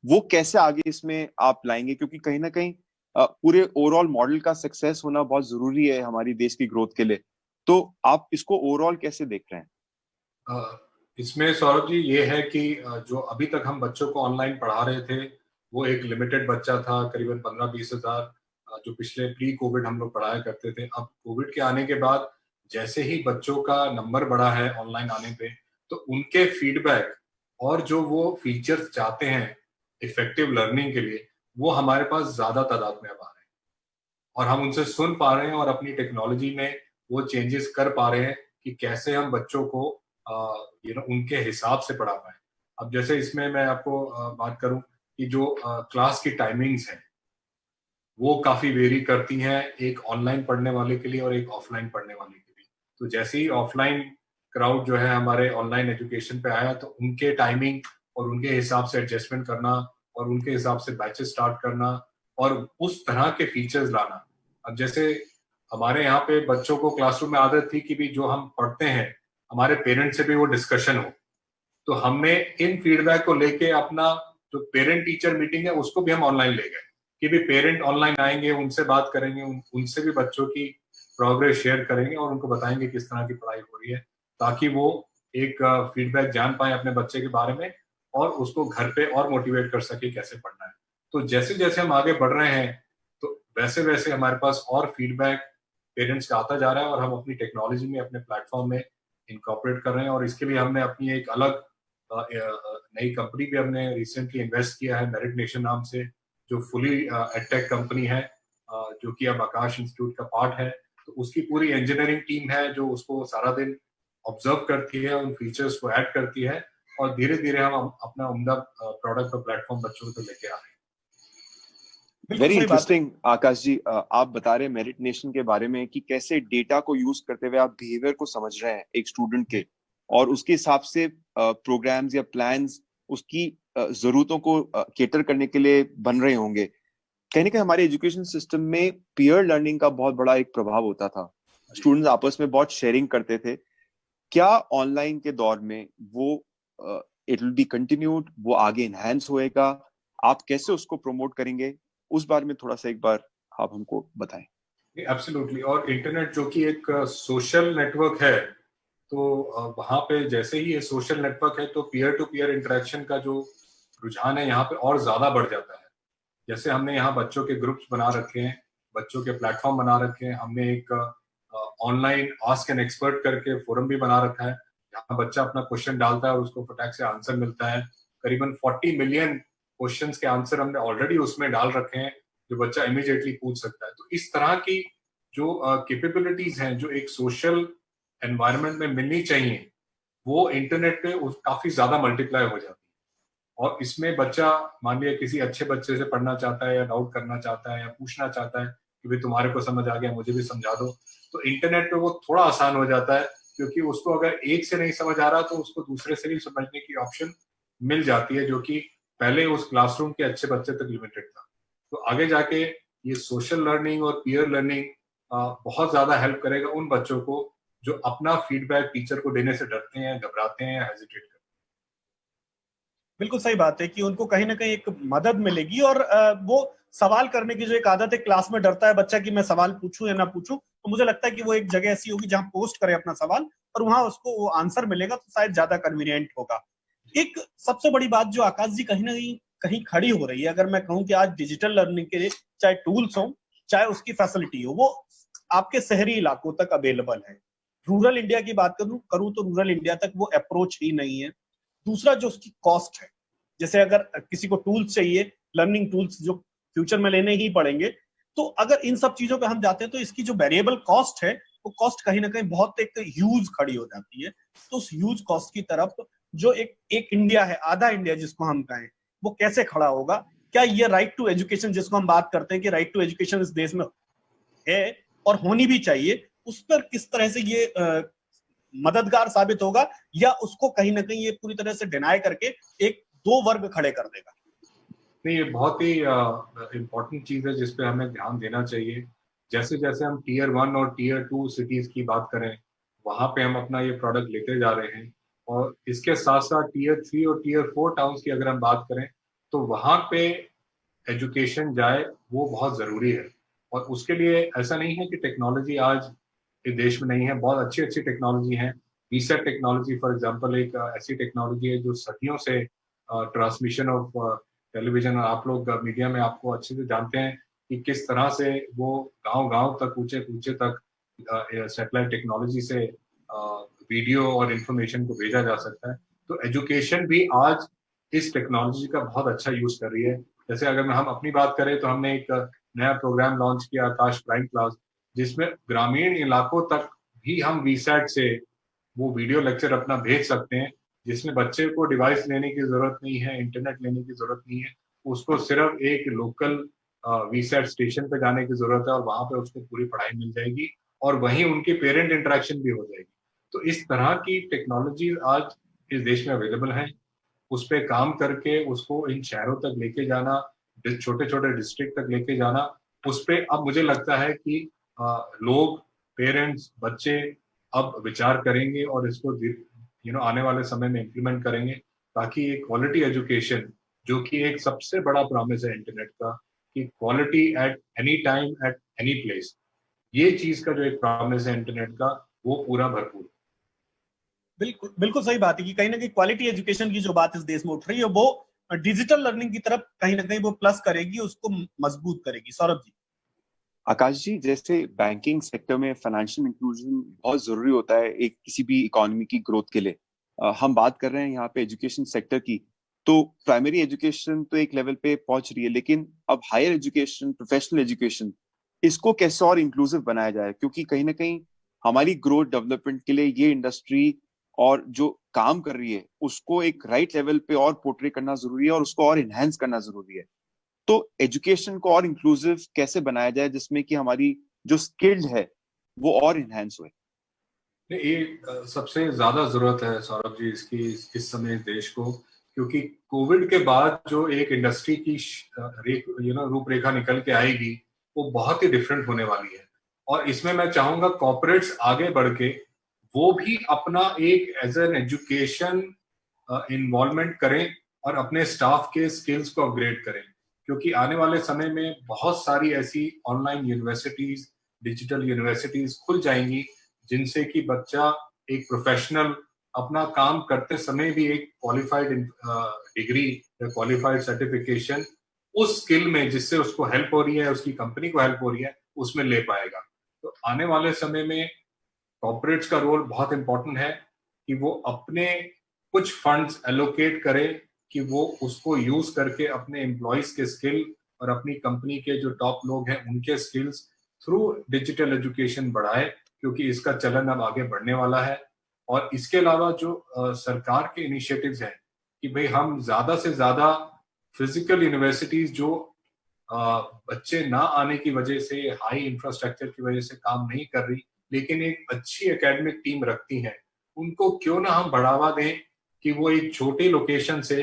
वो कैसे आगे इसमें आप लाएंगे, क्योंकि कहीं ना कहीं पूरे ओवरऑल मॉडल का सक्सेस होना बहुत जरूरी है हमारी देश की ग्रोथ के लिए। तो आप इसको ओवरऑल कैसे देख रहे हैं? इसमें सौरभ जी ये है कि जो अभी तक हम बच्चों को ऑनलाइन पढ़ा रहे थे वो एक लिमिटेड बच्चा था, करीबन 15-20 हजार जो पिछले प्री कोविड हम लोग पढ़ाया करते थे। अब कोविड के आने के बाद जैसे ही बच्चों का नंबर बढ़ा है ऑनलाइन आने पे, तो उनके फीडबैक और जो वो फीचर्स चाहते हैं इफेक्टिव लर्निंग के लिए, वो हमारे पास ज्यादा तादाद में अब आ रहे हैं और हम उनसे सुन पा रहे हैं और अपनी टेक्नोलॉजी में वो चेंजेस कर पा रहे हैं कि कैसे हम बच्चों को उनके हिसाब से पढ़ा पाए। अब जैसे इसमें मैं आपको बात करूं कि जो क्लास की टाइमिंग्स है वो काफी वेरी करती हैं एक ऑनलाइन पढ़ने वाले के लिए और एक ऑफलाइन पढ़ने वाले के लिए। तो जैसे ही ऑफलाइन क्राउड जो है हमारे ऑनलाइन एजुकेशन पे आया, तो उनके टाइमिंग और उनके हिसाब से एडजस्टमेंट करना और उनके हिसाब से बैचेस स्टार्ट करना और उस तरह के फीचर्स लाना। अब जैसे हमारे यहाँ पे बच्चों को क्लासरूम में आदत थी कि भी जो हम पढ़ते हैं हमारे पेरेंट्स से भी वो डिस्कशन हो, तो हमने इन फीडबैक को लेके अपना जो पेरेंट टीचर मीटिंग है उसको भी हम ऑनलाइन ले गए कि भी पेरेंट ऑनलाइन आएंगे, उनसे बात करेंगे, उनसे भी बच्चों की प्रोग्रेस शेयर करेंगे और उनको बताएंगे किस तरह की पढ़ाई हो रही है, ताकि वो एक फीडबैक जान पाए अपने बच्चे के बारे में और उसको घर पे और मोटिवेट कर सके कैसे पढ़ना है। तो जैसे जैसे हम आगे बढ़ रहे हैं, तो वैसे वैसे हमारे पास और फीडबैक पेरेंट्स का आता जा रहा है और हम अपनी टेक्नोलॉजी में अपने प्लेटफॉर्म में इनकॉर्पोरेट कर रहे हैं। और इसके लिए हमने अपनी एक अलग नई कंपनी भी हमने रिसेंटली इन्वेस्ट किया है, मेरिट नेशन नाम से, जो फुली एडटेक कंपनी है, जो कि अब आकाश इंस्टीट्यूट का पार्ट है। तो उसकी पूरी इंजीनियरिंग टीम है जो उसको सारा दिन ऑब्जर्व करती है, उन फीचर्स को ऐड करती है और धीरे धीरे हम अपना उम्दा प्रोडक्ट और प्लेटफॉर्म बच्चों को लेके आ रहे हैं। वेरी इंटरेस्टिंग आकाश जी, आप बता रहे हैं मेरिट नेशन के बारे में कि कैसे डेटा को यूज करते हुए आप बिहेवियर को समझ रहे हैं एक स्टूडेंट के और उसके हिसाब से प्रोग्राम्स या प्लान्स उसकी जरूरतों को केटर करने के लिए बन रहे होंगे। कहीं ना कहीं हमारे एजुकेशन सिस्टम में पीयर लर्निंग का बहुत बड़ा एक प्रभाव होता था, स्टूडेंट्स आपस में बहुत शेयरिंग करते थे। क्या ऑनलाइन के दौर में वो इट विल बी कंटिन्यूड, वो आगे एनहांस होएगा? आप कैसे उसको प्रमोट करेंगे, उस बारे में थोड़ा सा एक बार आप हमको बताएं। एब्सोल्युटली। और इंटरनेट जो कि एक सोशल नेटवर्क है, तो वहां पे जैसे ही ये सोशल नेटवर्क है तो पीयर टू पीयर इंटरेक्शन का जो रुझान है यहाँ पे और ज्यादा बढ़ जाता है। जैसे हमने यहाँ बच्चों के ग्रुप्स बना रखे हैं, बच्चों के प्लेटफॉर्म बना रखे हैं, हमने एक ऑनलाइन आस्क एन एक्सपर्ट करके फोरम भी बना रखा है जहाँ बच्चा अपना क्वेश्चन डालता है और उसको फटाक से आंसर मिलता है। करीबन 40 मिलियन क्वेश्चंस के आंसर हमने ऑलरेडी उसमें डाल रखे हैं जो बच्चा इमीडिएटली पूछ सकता है। तो इस तरह की जो कैपेबिलिटीज हैं जो एक सोशल एनवायरनमेंट में मिलनी चाहिए, वो इंटरनेट पे काफी ज्यादा मल्टीप्लाई हो जाती है। और इसमें बच्चा मान लिया किसी अच्छे बच्चे से पढ़ना चाहता है या डाउट करना चाहता है या पूछना चाहता है कि भाई तुम्हारे को समझ आ गया, मुझे भी समझा दो, तो इंटरनेट पे वो थोड़ा आसान हो जाता है, क्योंकि उसको अगर एक से नहीं समझ आ रहा तो उसको दूसरे से भी समझने की ऑप्शन मिल जाती है, जो कि पहले उस क्लासरूम के अच्छे बच्चे तक लिमिटेड था। तो आगे जाके ये सोशल लर्निंग और पीयर लर्निंग बहुत ज्यादा हेल्प करेगा उन बच्चों को जो अपना फीडबैक टीचर को देने से डरते हैं, घबराते हैं या हेजिटेट करते हैं। बिल्कुल सही बात है कि उनको कहीं ना कहीं एक मदद मिलेगी और वो सवाल करने की जो एक आदत है, क्लास में डरता है बच्चा कि मैं सवाल पूछूं या ना पूछूं, तो मुझे लगता है कि वो एक जगह ऐसी होगी जहां पोस्ट करे अपना सवाल और वहां उसको वो आंसर मिलेगा, तो शायद ज्यादा कन्वीनियंट होगा। एक सबसे बड़ी बात जो आकाश जी कहीं ना कहीं खड़ी हो रही है, अगर मैं कहूँ कि आज डिजिटल लर्निंग के लिए चाहे टूल्स हो चाहे उसकी फैसिलिटी हो, वो आपके शहरी इलाकों तक अवेलेबल है। रूरल इंडिया की बात करूं तो रूरल इंडिया तक वो अप्रोच ही नहीं है। दूसरा जो उसकी कॉस्ट है, जैसे अगर किसी को टूल्स चाहिए, लर्निंग टूल्स जो फ्यूचर में लेने ही पड़ेंगे, तो अगर इन सब चीजों पे हम जाते हैं तो इसकी जो वेरिएबल कॉस्ट है वो कॉस्ट कहीं ना कहीं बहुत एक ह्यूज खड़ी हो जाती है। तो उस ह्यूज कॉस्ट की तरफ जो एक इंडिया है, आधा इंडिया जिसको हम कहें, वो कैसे खड़ा होगा? क्या ये राइट टू एजुकेशन जिसको हम बात करते हैं कि राइट टू एजुकेशन इस देश में है और होनी भी चाहिए, उस पर किस तरह से ये मददगार साबित होगा, या उसको कहीं ना कहीं ये पूरी तरह से डिनाई करके एक दो वर्ग खड़े कर देगा? नहीं, ये बहुत ही इम्पोर्टेंट चीज है जिसपे हमें ध्यान देना चाहिए। जैसे जैसे हम टीयर 1 और टीयर 2 सिटीज की बात करें, वहां पे हम अपना ये प्रोडक्ट लेते जा रहे हैं, और इसके साथ साथ टीयर 3 और टीयर 4 टाउन्स की अगर हम बात करें तो वहां पे एजुकेशन जाए वो बहुत जरूरी है। और उसके लिए ऐसा नहीं है कि टेक्नोलॉजी आज इस देश में नहीं है, बहुत अच्छी अच्छी टेक्नोलॉजी है। वीसेट टेक्नोलॉजी फॉर एग्जांपल एक ऐसी टेक्नोलॉजी है जो सदियों से ट्रांसमिशन ऑफ टेलीविजन, और आप लोग मीडिया में आपको अच्छे से जानते हैं कि किस तरह से वो गांव गांव तक, ऊंचे ऊंचे तक सैटेलाइट टेक्नोलॉजी से वीडियो और इंफॉर्मेशन को भेजा जा सकता है। तो एजुकेशन भी आज इस टेक्नोलॉजी का बहुत अच्छा यूज कर रही है। जैसे अगर हम अपनी बात करें तो हमने एक नया प्रोग्राम लॉन्च किया आकाश प्राइम क्लास, जिसमें ग्रामीण इलाकों तक भी हम वीसैट से वो वीडियो लेक्चर अपना भेज सकते हैं, जिसमें बच्चे को डिवाइस लेने की जरूरत नहीं है, इंटरनेट लेने की जरूरत नहीं है, उसको सिर्फ एक लोकल वीसैट स्टेशन पे जाने की जरूरत है और वहां पे उसको पूरी पढ़ाई मिल जाएगी और वहीं उनकी पेरेंट इंटरेक्शन भी हो जाएगी। तो इस तरह की टेक्नोलॉजी आज इस देश में अवेलेबल है। उस पर काम करके उसको इन शहरों तक लेके जाना, छोटे छोटे डिस्ट्रिक्ट तक लेके जाना, उस पर अब मुझे लगता है कि लोग, पेरेंट्स, बच्चे अब विचार करेंगे और इसको आने वाले समय में इम्प्लीमेंट करेंगे, ताकि एक क्वालिटी एजुकेशन, जो कि एक सबसे बड़ा प्रॉमिस है इंटरनेट का, कि quality at any time at any place, ये चीज का जो एक प्रॉमिस है इंटरनेट का, वो पूरा भरपूर। बिल्कुल बिल्कुल सही बात है कि कहीं ना कहीं क्वालिटी एजुकेशन की जो बात इस देश में उठ रही है वो डिजिटल लर्निंग की तरफ कहीं ना कहीं वो प्लस करेगी, उसको मजबूत करेगी। सौरभ जी। आकाश जी, जैसे बैंकिंग सेक्टर में फाइनेंशियल इंक्लूजन बहुत जरूरी होता है एक किसी भी इकोनॉमी की ग्रोथ के लिए। हम बात कर रहे हैं यहाँ पे एजुकेशन सेक्टर की, तो प्राइमरी एजुकेशन तो एक लेवल पे पहुंच रही है, लेकिन अब हायर एजुकेशन, प्रोफेशनल एजुकेशन, इसको कैसे और इंक्लूसिव बनाया जाए? क्योंकि कहीं ना कहीं हमारी ग्रोथ डेवलपमेंट के लिए ये इंडस्ट्री और जो काम कर रही है उसको एक राइट लेवल पे और पोर्ट्रे करना जरूरी है और उसको और इनहेंस करना जरूरी है। तो एजुकेशन को और इंक्लूसिव कैसे बनाया जाए जिसमें कि हमारी जो स्किल्ड है वो और इनहेंस हो? ये सबसे ज्यादा जरूरत है सौरभ जी इसकी इस समय देश को, क्योंकि कोविड के बाद जो एक इंडस्ट्री की रूपरेखा निकल के आएगी वो बहुत ही डिफरेंट होने वाली है। और इसमें मैं चाहूंगा कॉर्पोरेट्स आगे बढ़ के वो भी अपना एक एज एन एजुकेशन इन्वॉल्वमेंट करें और अपने स्टाफ के स्किल्स को अपग्रेड करें, क्योंकि आने वाले समय में बहुत सारी ऐसी ऑनलाइन यूनिवर्सिटीज, डिजिटल यूनिवर्सिटीज खुल जाएंगी, जिनसे कि बच्चा एक प्रोफेशनल अपना काम करते समय भी एक क्वालिफाइड डिग्री या क्वालिफाइड सर्टिफिकेशन उस स्किल में, जिससे उसको हेल्प हो रही है, उसकी कंपनी को हेल्प हो रही है, उसमें ले पाएगा। तो आने वाले समय में कॉर्पोरेट्स का रोल बहुत इंपॉर्टेंट है कि वो अपने कुछ फंड्स एलोकेट करें कि वो उसको यूज करके अपने एम्प्लॉयज के स्किल और अपनी कंपनी के जो टॉप लोग हैं उनके स्किल्स थ्रू डिजिटल एजुकेशन बढ़ाए, क्योंकि इसका चलन अब आगे बढ़ने वाला है। और इसके अलावा जो सरकार के इनिशिएटिव्स हैं कि भाई हम ज्यादा से ज्यादा फिजिकल यूनिवर्सिटीज जो बच्चे ना आने की वजह से, हाई इंफ्रास्ट्रक्चर की वजह से काम नहीं कर रही, लेकिन एक अच्छी एकेडमिक टीम रखती हैं, उनको क्यों ना हम बढ़ावा दें कि वो एक छोटी लोकेशन से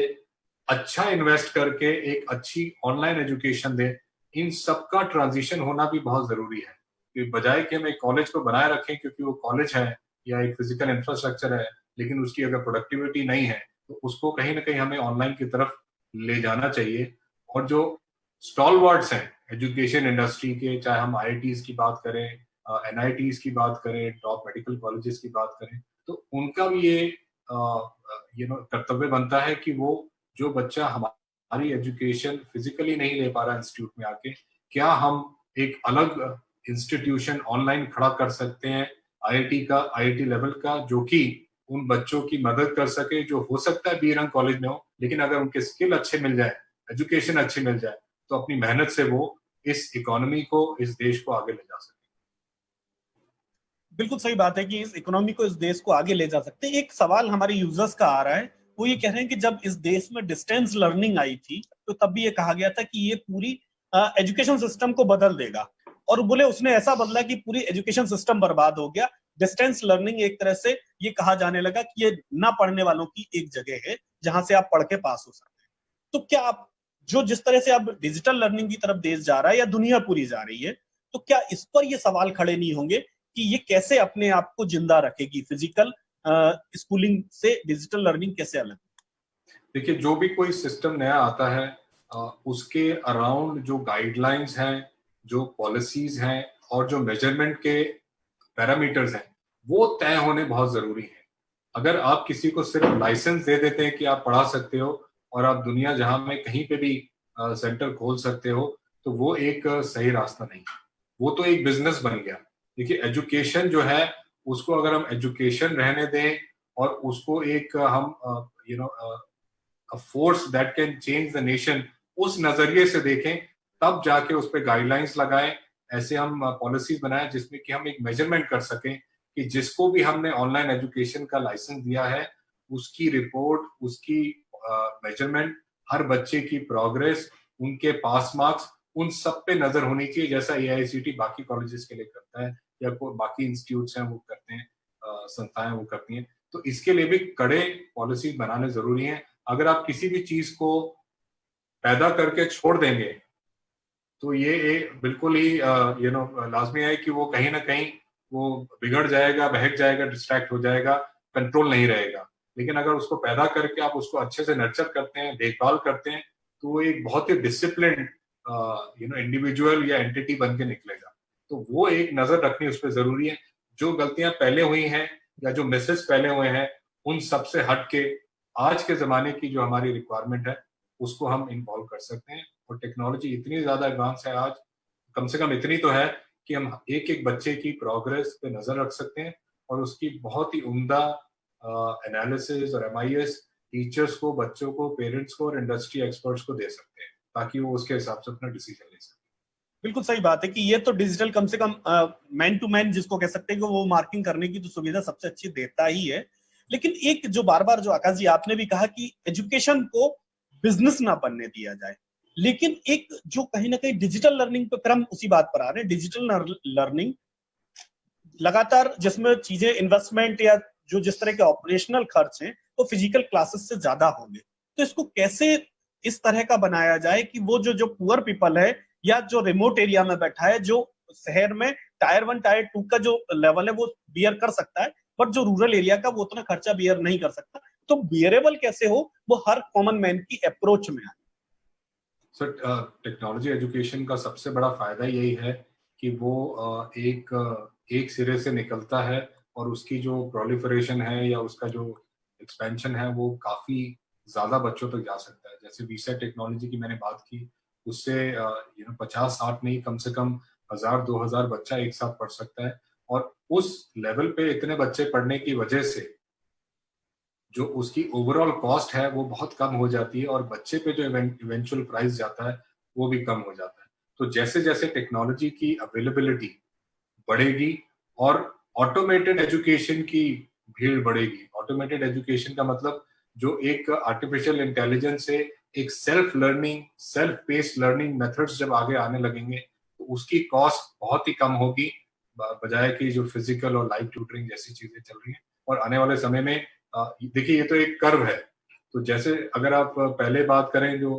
अच्छा इन्वेस्ट करके एक अच्छी ऑनलाइन एजुकेशन दें। इन सबका ट्रांजिशन होना भी बहुत जरूरी है, कि बजाय कि हम एक कॉलेज को बनाए रखें क्योंकि वो कॉलेज है या एक फिजिकल इंफ्रास्ट्रक्चर है, लेकिन उसकी अगर प्रोडक्टिविटी नहीं है तो उसको कहीं ना कहीं हमें ऑनलाइन की तरफ ले जाना चाहिए। और जो स्टॉलवर्ड्स हैं एजुकेशन इंडस्ट्री के, चाहे हम आईआईटीज की बात करें, एनआईटीज की बात करें, टॉप मेडिकल कॉलेजेस की बात करें, तो उनका भी ये कर्तव्य बनता है कि वो जो बच्चा हमारी एजुकेशन फिजिकली नहीं ले पा रहा इंस्टीट्यूट में आके, क्या हम एक अलग इंस्टीट्यूशन ऑनलाइन खड़ा कर सकते हैं आईआईटी का, आईआईटी लेवल का, जो कि उन बच्चों की मदद कर सके जो हो सकता है बीरंग कॉलेज में हो, लेकिन अगर उनके स्किल अच्छे मिल जाए, एजुकेशन अच्छी मिल जाए, तो अपनी मेहनत से वो इस इकोनॉमी को, इस देश को आगे ले जा सकते। बिल्कुल सही बात है कि इस इकोनॉमी को, इस देश को आगे ले जा सकते हैं। एक सवाल हमारे यूजर्स का आ रहा है, वो ये कह रहे हैं कि जब इस देश में डिस्टेंस लर्निंग आई थी तो तब भी ये कहा गया था कि ये पूरी एजुकेशन सिस्टम को बदल देगा, और बोले उसने ऐसा बदला कि पूरी एजुकेशन सिस्टम बर्बाद हो गया। डिस्टेंस लर्निंग एक तरह से ये कहा जाने लगा कि ये ना पढ़ने वालों की एक जगह है जहां से आप पढ़ के पास हो सकते हैं। तो क्या आप जो जिस तरह से अब डिजिटल लर्निंग की तरफ देश जा रहा है या दुनिया पूरी जा रही है, तो क्या इस पर ये सवाल खड़े नहीं होंगे कि ये कैसे अपने आप को जिंदा रखेगी? फिजिकल स्कूलिंग से डिजिटल लर्निंग कैसे अलग? देखिए, जो भी कोई सिस्टम नया आता है उसके अराउंड जो गाइडलाइंस हैं, जो पॉलिसीज हैं और जो मेजरमेंट के पैरामीटर्स हैं, वो तय होने बहुत जरूरी है। अगर आप किसी को सिर्फ लाइसेंस दे देते हैं कि आप पढ़ा सकते हो और आप दुनिया जहां में कहीं पे भी सेंटर खोल सकते हो, तो वो एक सही रास्ता नहीं है। वो तो एक बिजनेस बन गया। देखिए एजुकेशन जो है उसको अगर हम एजुकेशन रहने दें और उसको एक हम force that can change the nation उस नजरिए से देखें, तब जाके उस पर गाइडलाइंस लगाएं, ऐसे हम पॉलिसीज बनाएं जिसमें कि हम एक मेजरमेंट कर सकें कि जिसको भी हमने ऑनलाइन एजुकेशन का लाइसेंस दिया है उसकी रिपोर्ट, उसकी मेजरमेंट, हर बच्चे की प्रोग्रेस, उनके पास मार्क्स, उन सब पे नजर होनी चाहिए, जैसा एआईसीटी बाकी कॉलेजेस के लिए करता है या बाकी इंस्टीट्यूट्स हैं वो करते हैं, संस्थाएं वो करती हैं। तो इसके लिए भी कड़े पॉलिसी बनाने जरूरी हैं। अगर आप किसी भी चीज को पैदा करके छोड़ देंगे तो ये बिल्कुल ही लाजमी है कि वो कहीं ना कहीं वो बिगड़ जाएगा, बहक जाएगा, डिस्ट्रैक्ट हो जाएगा, कंट्रोल नहीं रहेगा। लेकिन अगर उसको पैदा करके आप उसको अच्छे से नर्चर करते हैं, देखभाल करते हैं, तो वो एक बहुत ही डिसिप्लिन इंडिविजुअल या एंटिटी बन के निकलेगा। तो वो एक नजर रखनी उस पर जरूरी है। जो गलतियां पहले हुई हैं या जो मैसेज पहले हुए हैं उन सबसे हट के आज के जमाने की जो हमारी रिक्वायरमेंट है उसको हम इन्वॉल्व कर सकते हैं। और टेक्नोलॉजी इतनी ज्यादा एडवांस है आज, कम से कम इतनी तो है कि हम एक एक बच्चे की प्रोग्रेस पे नजर रख सकते हैं और उसकी बहुत ही उम्दा एनालिसिस और एमआईएस टीचर्स को, बच्चों को, पेरेंट्स को और इंडस्ट्री एक्सपर्ट्स को दे सकते हैं ताकि वो उसके हिसाब से अपना डिसीजन ले सकें। बिल्कुल सही बात है कि ये तो डिजिटल कम से कम मैन टू मैन जिसको कह सकते हैं कि वो मार्किंग करने की तो सुविधा सबसे अच्छी देता ही है। लेकिन एक जो बार बार जो आकाश जी आपने भी कहा कि एजुकेशन को बिजनेस ना बनने दिया जाए, लेकिन एक जो कहीं ना कहीं डिजिटल लर्निंग पे फिर हम उसी बात पर आ रहे हैं। डिजिटल लर्निंग लगातार जिसमें चीजें इन्वेस्टमेंट या जो जिस तरह के ऑपरेशनल खर्च हैं वो फिजिकल क्लासेस से ज्यादा होंगे, तो इसको कैसे इस तरह का बनाया जाए कि वो जो पुअर पीपल है या जो रिमोट एरिया में बैठा है, जो शहर में टायर 1 टायर 2 का जो लेवल है वो बियर कर सकता है, बट जो रूरल एरिया का वो उतना खर्चा बियर नहीं कर सकता, तो बियरेबल कैसे हो वो हर कॉमन मैन की अप्रोच में आए। सर टेक्नोलॉजी एजुकेशन का सबसे बड़ा फायदा यही है कि वो एक सिरे से निकलता है और उसकी जो प्रोलिफरेशन है या उसका जो एक्सपेंशन है वो काफी ज्यादा बच्चों तक जा सकता है। जैसे वीसेट टेक्नोलॉजी की मैंने बात की, उससे 50-60 नहीं, कम से कम 1000-2000 बच्चा एक साथ पढ़ सकता है। और उस लेवल पे इतने बच्चे पढ़ने की वजह से जो उसकी ओवरऑल कॉस्ट है वो बहुत कम हो जाती है और बच्चे पे जो इवेंचुअल प्राइस जाता है वो भी कम हो जाता है। तो जैसे जैसे टेक्नोलॉजी की अवेलेबिलिटी बढ़ेगी और ऑटोमेटेड एजुकेशन की भीड़ बढ़ेगी। ऑटोमेटेड एजुकेशन का मतलब जो एक आर्टिफिशियल इंटेलिजेंस से एक self learning, self paced learning methods जब आगे आने लगेंगे तो उसकी कॉस्ट बहुत ही कम होगी बजाय कि जो फिजिकल और लाइव ट्यूटरिंग जैसी चीजें चल रही हैं। और आने वाले समय में देखिए ये तो एक कर्व है, तो जैसे अगर आप पहले बात करें जो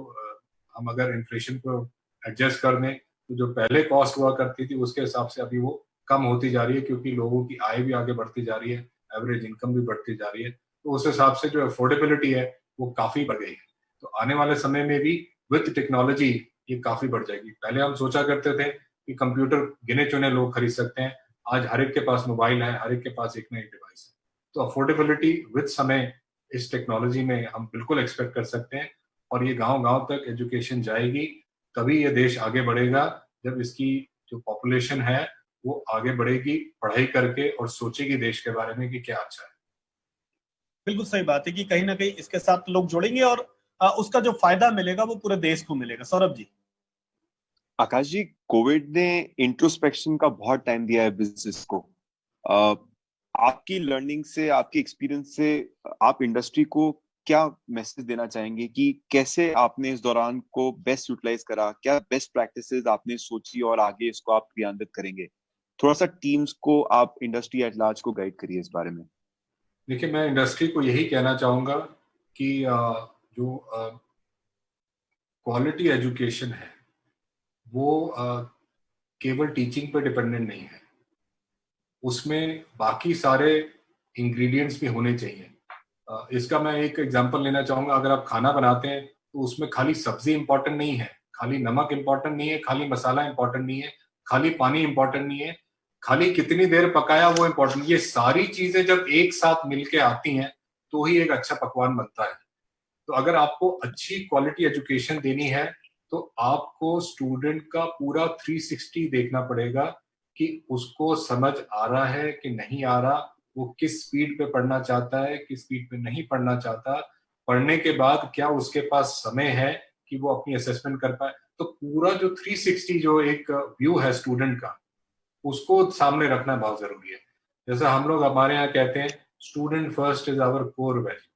हम अगर इन्फ्लेशन को एडजस्ट कर दें तो जो पहले कॉस्ट हुआ करती थी उसके हिसाब से अभी वो कम होती जा रही है क्योंकि लोगों की आय भी आगे बढ़ती जा रही है, एवरेज इनकम भी बढ़ती जा रही है, तो उस हिसाब से जो अफोर्डेबिलिटी है वो काफी बढ़ गई है। तो आने वाले समय में भी विद टेक्नोलॉजी ये काफी बढ़ जाएगी। पहले हम सोचा करते थे कि कंप्यूटर गिने चुने लोग खरीद सकते हैं, आज हर एक के पास मोबाइल है, हर एक के पास एक ना एक डिवाइस है। तो अफोर्डेबिलिटी विद समय इस टेक्नोलॉजी में हम बिल्कुल एक्सपेक्ट कर सकते हैं और ये गांव-गांव तक एजुकेशन जाएगी, तभी ये देश आगे बढ़ेगा जब इसकी जो पॉपुलेशन है वो आगे बढ़ेगी पढ़ाई करके और सोचेगी देश के बारे में कि क्या अच्छा है। बिल्कुल सही बात है कि कहीं ना कहीं इसके साथ लोग जुड़ेंगे और उसका जो फायदा मिलेगा वो पूरे देश को मिलेगा। सौरभ जी। आकाश जी, कोविड ने इंट्रोस्पेक्शन का बहुत टाइम दिया है बिजनेस को। आपकी लर्निंग से, आपकी एक्सपीरियंस से आप इंडस्ट्री को क्या मैसेज देना चाहेंगे कि कैसे आपने इस दौरान को बेस्ट यूटिलाइज करा, क्या बेस्ट प्रैक्टिसेस आपने सोची और आगे इसको आप क्रियान्वित करेंगे? थोड़ा सा टीम्स को आप इंडस्ट्री एट लार्ज को गाइड करिए इस बारे में। देखिए मैं इंडस्ट्री को यही कहना चाहूंगा कि जो क्वालिटी एजुकेशन है वो केवल टीचिंग पर डिपेंडेंट नहीं है, उसमें बाकी सारे इंग्रेडिएंट्स भी होने चाहिए। इसका मैं एक एग्जांपल लेना चाहूंगा। अगर आप खाना बनाते हैं तो उसमें खाली सब्जी इंपॉर्टेंट नहीं है, खाली नमक इंपॉर्टेंट नहीं है, खाली मसाला इंपॉर्टेंट नहीं है, खाली पानी इंपॉर्टेंट नहीं है, खाली कितनी देर पकाया वो इंपॉर्टेंट। ये सारी चीजें जब एक साथ मिलके आती हैं तो ही एक अच्छा पकवान बनता है। तो अगर आपको अच्छी क्वालिटी एजुकेशन देनी है तो आपको स्टूडेंट का पूरा 360 देखना पड़ेगा कि उसको समझ आ रहा है कि नहीं आ रहा, वो किस स्पीड पे पढ़ना चाहता है, किस स्पीड पे नहीं पढ़ना चाहता, पढ़ने के बाद क्या उसके पास समय है कि वो अपनी असेसमेंट कर पाए। तो पूरा जो 360 जो एक व्यू है स्टूडेंट का, उसको सामने रखना बहुत जरूरी है। जैसा हम लोग हमारे यहाँ कहते हैं, student first is our core value,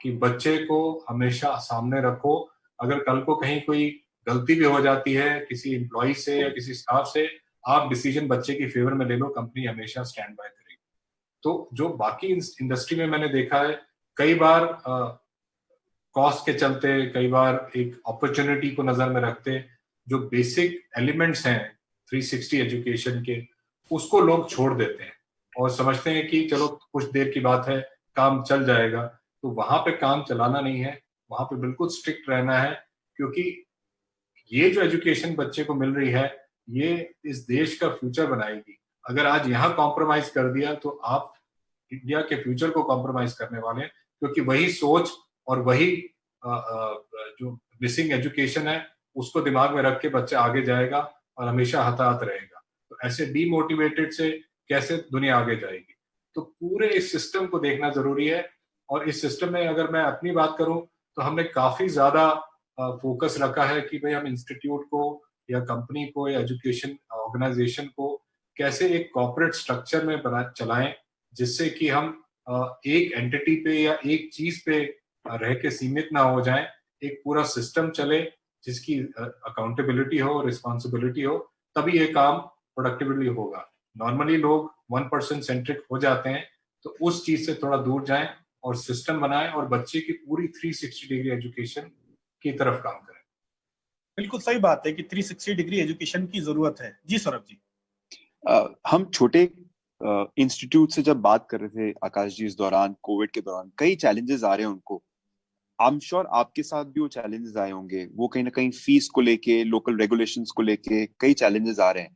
कि बच्चे को हमेशा सामने रखो। अगर कल को कहीं कोई गलती भी हो जाती है किसी एम्प्लॉय से या किसी स्टाफ से, आप डिसीजन बच्चे की फेवर में ले लो, कंपनी हमेशा स्टैंड बाय करेगी। तो जो बाकी इंडस्ट्री में मैंने देखा है, कई बार कॉस्ट के चलते, कई बार एक अपॉर्चुनिटी को नजर में रखते, जो बेसिक एलिमेंट्स हैं 360 एजुकेशन के, उसको लोग छोड़ देते हैं और समझते हैं कि चलो कुछ देर की बात है, काम चल जाएगा। तो वहां पे काम चलाना नहीं है, वहां पे बिल्कुल स्ट्रिक्ट रहना है, क्योंकि ये जो एजुकेशन बच्चे को मिल रही है, ये इस देश का फ्यूचर बनाएगी। अगर आज यहाँ कॉम्प्रोमाइज कर दिया तो आप इंडिया के फ्यूचर को कॉम्प्रोमाइज करने वाले हैं, क्योंकि वही सोच और वही जो मिसिंग एजुकेशन है, उसको दिमाग में रख के बच्चा आगे जाएगा और हमेशा हताहत रहेगा। तो ऐसे डीमोटिवेटेड से कैसे दुनिया आगे जाएगी? तो पूरे इस सिस्टम को देखना जरूरी है। और इस सिस्टम में अगर मैं अपनी बात करूं, तो हमने काफी ज्यादा फोकस रखा है कि भाई हम इंस्टीट्यूट को या कंपनी को या एजुकेशन ऑर्गेनाइजेशन को कैसे एक कॉर्पोरेट स्ट्रक्चर में बना चलाएं, जिससे कि हम एक एंटिटी पे या एक चीज पे रह के सीमित ना हो जाएं, एक पूरा सिस्टम चले जिसकी अकाउंटेबिलिटी हो, रिस्पॉन्सिबिलिटी हो, तभी ये काम प्रोडक्टिवली होगा। नॉर्मली लोग 1% सेंट्रिक हो जाते हैं, तो उस चीज से थोड़ा दूर जाएं और सिस्टम बनाएं और बच्चे की पूरी 360 डिग्री एजुकेशन की तरफ काम करें। बिल्कुल सही बात है कि 360 डिग्री एजुकेशन की जरूरत है। जी सौरभ जी। हम छोटे इंस्टीट्यूट से जब बात कर रहे थे आकाश जी, इस दौरान कोविड के दौरान कई चैलेंजेस आ रहे हैं उनको। आई एम श्योर आपके साथ भी वो चैलेंजेस आए होंगे, वो कहीं ना कहीं फीस को लेके, लोकल रेगुलेशंस को लेके कई चैलेंजेस आ रहे हैं।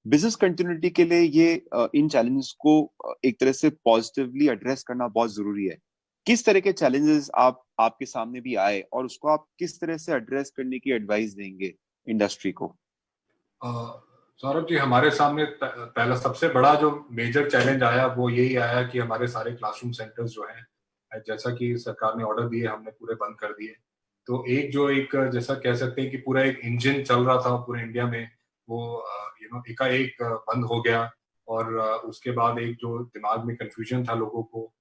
बिजनेस कंटिन्यूटी के लिए ये इन चैलेंजेस को एक तरह से पॉजिटिवली एड्रेस करना बहुत जरूरी है। किस तरह के चैलेंजेस आपके सामने भी आए और उसको आप किस तरह से एड्रेस करने की एडवाइस देंगे इंडस्ट्री को? सौरभ जी, हमारे सामने पहला सबसे बड़ा जो मेजर चैलेंज आया वो यही आया कि हमारे सारे क्लासरूम सेंटर्स जो हैं, जैसा कि सरकार ने ऑर्डर दिए, हमने पूरे बंद कर दिए। तो एक जैसा कह सकते हैं कि पूरा एक इंजन चल रहा था पूरे इंडिया में, वो एकाएक बंद हो गया। और उसके बाद एक जो दिमाग में कंफ्यूजन था लोगों को,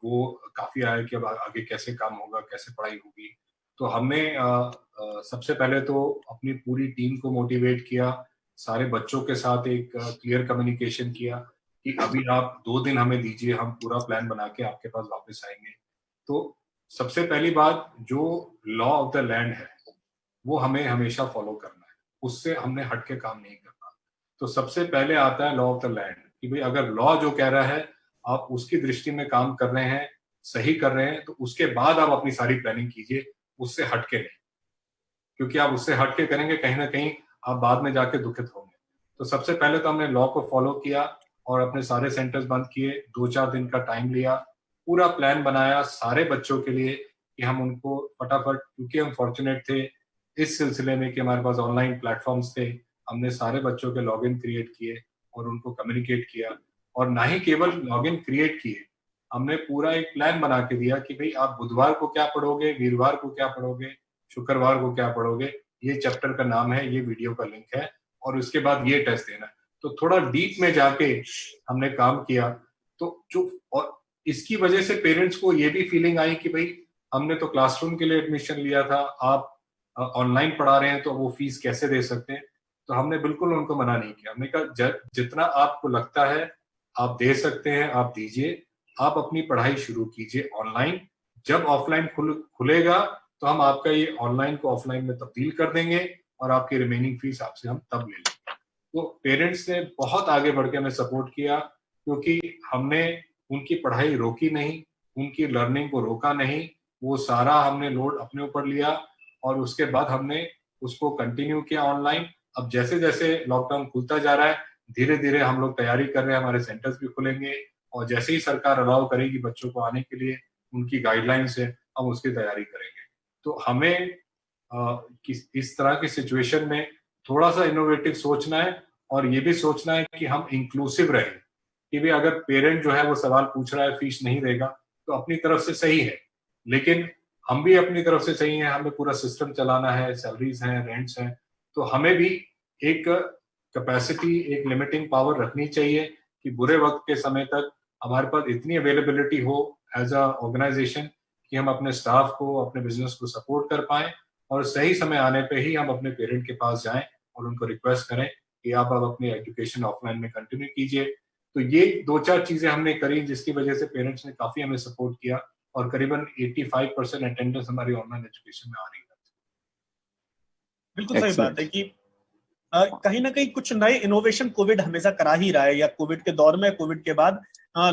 वो काफी आया कि अब आगे कैसे काम होगा, कैसे पढ़ाई होगी। तो हमने सबसे पहले तो अपनी पूरी टीम को मोटिवेट किया, सारे बच्चों के साथ एक क्लियर कम्युनिकेशन किया कि अभी आप 2 दिन हमें दीजिए, हम पूरा प्लान बना के आपके पास वापस आएंगे। तो सबसे पहली बात, जो लॉ ऑफ द लैंड है वो हमें हमेशा फॉलो करना है, उससे हमने हट के काम नहीं करना। तो सबसे पहले आता है लॉ ऑफ द लैंड, कि भाई अगर लॉ जो कह रहा है आप उसकी दृष्टि में काम कर रहे हैं, सही कर रहे हैं, तो उसके बाद आप अपनी सारी प्लानिंग कीजिए, उससे हट के नहीं। क्योंकि आप उससे हट के करेंगे, कहीं ना कहीं आप बाद में जाके दुखित होंगे। तो सबसे पहले तो हमने लॉ को फॉलो किया और अपने सारे सेंटर्स बंद किए, 2-4 दिन का टाइम लिया, पूरा प्लान बनाया सारे बच्चों के लिए कि हम उनको फटाफट, क्योंकि हम फॉर्चुनेट थे इस सिलसिले में कि हमारे पास ऑनलाइन प्लेटफॉर्म्स थे, हमने सारे बच्चों के लॉगिन क्रिएट किए और उनको कम्युनिकेट किया। और ना ही केवल लॉगिन क्रिएट किए, हमने पूरा एक प्लान बना के दिया कि भाई आप बुधवार को क्या पढ़ोगे, वीरवार को क्या पढ़ोगे, शुक्रवार को क्या पढ़ोगे, ये चैप्टर का नाम है, ये वीडियो का लिंक है, और उसके बाद ये टेस्ट देना है। तो थोड़ा डीप में जाके हमने काम किया। तो जो, और इसकी वजह से पेरेंट्स को ये भी फीलिंग आई कि भाई हमने तो क्लासरूम के लिए एडमिशन लिया था, आप ऑनलाइन पढ़ा रहे हैं, तो वो फीस कैसे दे सकते हैं। तो हमने बिल्कुल उनको मना नहीं किया, हमने कहा जितना आपको लगता है आप दे सकते हैं आप दीजिए, आप अपनी पढ़ाई शुरू कीजिए ऑनलाइन। जब ऑफलाइन खुलेगा तो हम आपका ये ऑनलाइन को ऑफलाइन में तब्दील कर देंगे और आपकी रिमेनिंग फीस आपसे हम तब ले लेंगे। तो पेरेंट्स ने बहुत आगे बढ़ के हमें सपोर्ट किया, क्योंकि हमने उनकी पढ़ाई रोकी नहीं, उनकी लर्निंग को रोका नहीं, वो सारा हमने लोड अपने ऊपर लिया और उसके बाद हमने उसको कंटिन्यू किया ऑनलाइन। अब जैसे जैसे लॉकडाउन खुलता जा रहा है, धीरे धीरे हम लोग तैयारी कर रहे हैं, हमारे सेंटर्स भी खुलेंगे और जैसे ही सरकार अलाउ करेगी बच्चों को आने के लिए, उनकी गाइडलाइंस है, हम उसकी तैयारी करेंगे। तो हमें इस तरह की सिचुएशन में थोड़ा सा इनोवेटिव सोचना है और ये भी सोचना है कि हम इंक्लूसिव रहें, कि भी अगर पेरेंट जो है वो सवाल पूछ रहा है, फीस नहीं देगा, तो अपनी तरफ से सही है, लेकिन हम भी अपनी तरफ से सही है, हमें पूरा सिस्टम चलाना है, सैलरीज हैं, रेंट्स हैं, तो हमें भी एक कैपेसिटी, एक लिमिटिंग पावर रखनी चाहिए कि बुरे वक्त के समय तक हमारे पास इतनी अवेलेबिलिटी हो एज अ ऑर्गेनाइजेशन कि हम अपने स्टाफ को, अपने बिजनेस को सपोर्ट कर पाएं, और सही समय आने पे ही हम अपने पेरेंट के पास जाएं और उनको रिक्वेस्ट करें कि आप अब अपनी एजुकेशन ऑफलाइन में कंटिन्यू कीजिए। तो ये 2-4 चीजें हमने करी जिसकी वजह से पेरेंट्स ने काफी हमें सपोर्ट किया, और करीबन 85% अटेंडेंस हमारी ऑनलाइन एजुकेशन में आ रही है। बिल्कुल सही बात है Excellent. कि कहीं ना कहीं कुछ नए इनोवेशन कोविड हमेशा करा ही रहा है, या कोविड के दौर में, कोविड के बाद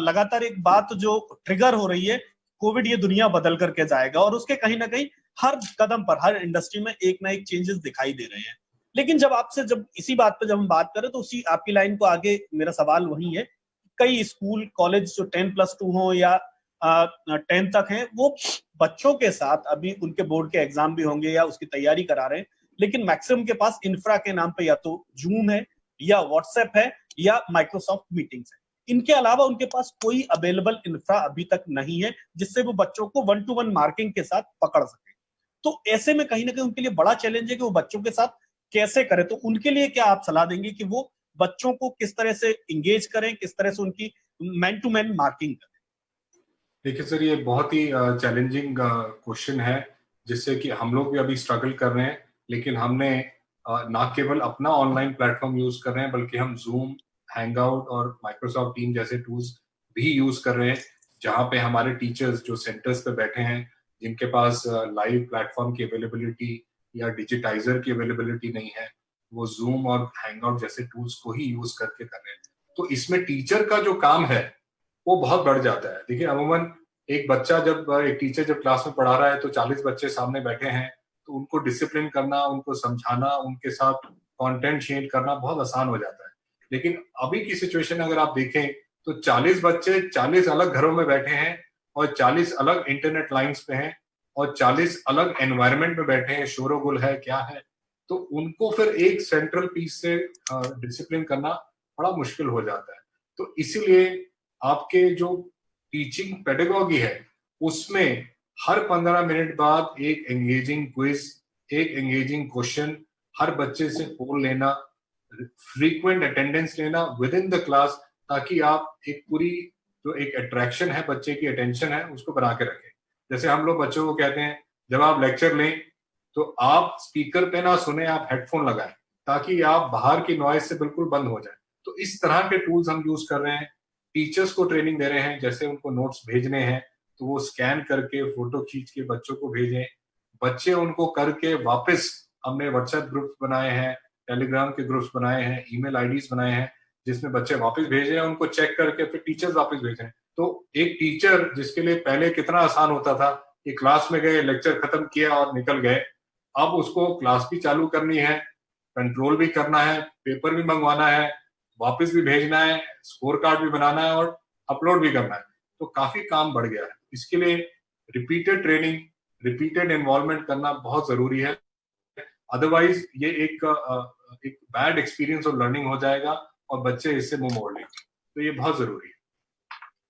लगातार एक बात जो ट्रिगर हो रही है, कोविड ये दुनिया बदल करके जाएगा, और उसके कहीं ना कहीं हर कदम पर, हर इंडस्ट्री में एक ना एक चेंजेस दिखाई दे रहे हैं। लेकिन जब इसी बात पे जब हम बात करें, तो उसी आपकी लाइन को आगे मेरा सवाल वही है, कई स्कूल कॉलेज जो 10+2 हो या 10 तक हैं, वो बच्चों के साथ अभी उनके बोर्ड के एग्जाम भी होंगे या उसकी तैयारी करा रहे हैं, लेकिन मैक्सिमम के पास इंफ्रा के नाम पे या तो जूम है, या व्हाट्सएप है, या माइक्रोसॉफ्ट मीटिंग्स है। इनके अलावा उनके पास कोई अवेलेबल इंफ्रा अभी तक नहीं है जिससे वो बच्चों को 1-to-1 मार्किंग के साथ पकड़ सके। तो ऐसे में कहीं ना कहीं उनके लिए बड़ा चैलेंज है कि वो बच्चों के साथ कैसे करें। तो उनके लिए क्या आप सलाह देंगे कि वो बच्चों को किस तरह से इंगेज करें, किस तरह से उनकी मैन टू मैन मार्किंग करें? देखिए सर, ये बहुत ही चैलेंजिंग क्वेश्चन है, जिससे कि हम लोग भी अभी स्ट्रगल कर रहे हैं, लेकिन हमने ना केवल अपना ऑनलाइन प्लेटफॉर्म यूज कर रहे हैं, बल्कि हम जूम, हैंगआउट और माइक्रोसॉफ्ट टीम जैसे टूल्स भी यूज कर रहे हैं, जहां पे हमारे टीचर्स जो सेंटर्स पे बैठे हैं, जिनके पास लाइव प्लेटफॉर्म की अवेलेबिलिटी या डिजिटाइजर की अवेलेबिलिटी नहीं है, वो जूम और हैंगआउट जैसे टूल्स को ही यूज करके कर रहे हैं। तो इसमें टीचर का जो काम है वो बहुत बढ़ जाता है। देखिए, अमूमन एक टीचर जब क्लास में पढ़ा रहा है तो 40 बच्चे सामने बैठे हैं, तो उनको डिसिप्लिन करना, उनको समझाना, उनके साथ कंटेंट शेयर करना बहुत आसान हो जाता है। लेकिन अभी की सिचुएशन अगर आप देखें तो 40 बच्चे 40 अलग घरों में बैठे हैं, और 40 अलग इंटरनेट लाइंस पे हैं, और 40 अलग एनवायरनमेंट में बैठे हैं, शोरोगुल है, क्या है, तो उनको फिर एक सेंट्रल पीस से डिसिप्लिन करना बड़ा मुश्किल हो जाता है। तो इसीलिए आपके जो टीचिंग पेडागॉजी है, उसमें हर 15 मिनट बाद एक एंगेजिंग क्विज, एक एंगेजिंग क्वेश्चन, हर बच्चे से पोल लेना, फ्रीक्वेंट अटेंडेंस लेना विद इन द क्लास, ताकि आप एक पूरी जो एक अट्रैक्शन है, बच्चे की अटेंशन है, उसको बना के रखें। जैसे हम लोग बच्चों को कहते हैं, जब आप लेक्चर लें तो आप स्पीकर पे ना सुने, आप हेडफोन लगाएं, ताकि आप बाहर की नॉइज से बिल्कुल बंद हो जाए। तो इस तरह के टूल्स हम यूज कर रहे हैं। टीचर्स को ट्रेनिंग दे रहे हैं, जैसे उनको नोट्स भेजने हैं तो वो स्कैन करके फोटो खींच के बच्चों को भेजें, बच्चे उनको करके वापस, हमने व्हाट्सएप ग्रुप्स बनाए हैं, टेलीग्राम के ग्रुप्स बनाए हैं, ईमेल आईडीज बनाए हैं, जिसमें बच्चे वापस भेज रहे हैं, उनको चेक करके फिर टीचर्स वापस भेज रहे हैं। तो एक टीचर जिसके लिए पहले कितना आसान होता था कि क्लास में गए, लेक्चर खत्म किया और निकल गए, अब उसको क्लास भी चालू करनी है, कंट्रोल भी करना है, पेपर भी मंगवाना है, वापस भी भेजना है, स्कोर कार्ड भी बनाना है और अपलोड भी करना है। तो काफी काम बढ़ गया है। इसके लिए रिपीटेड ट्रेनिंग, रिपीटेड इन्वॉल्वमेंट करना बहुत जरूरी है। अदरवाइज ये एक बैड एक्सपीरियंस और लर्निंग हो जाएगा और बच्चे इससे मुंह मोड़ लेंगे। तो ये बहुत जरूरी है।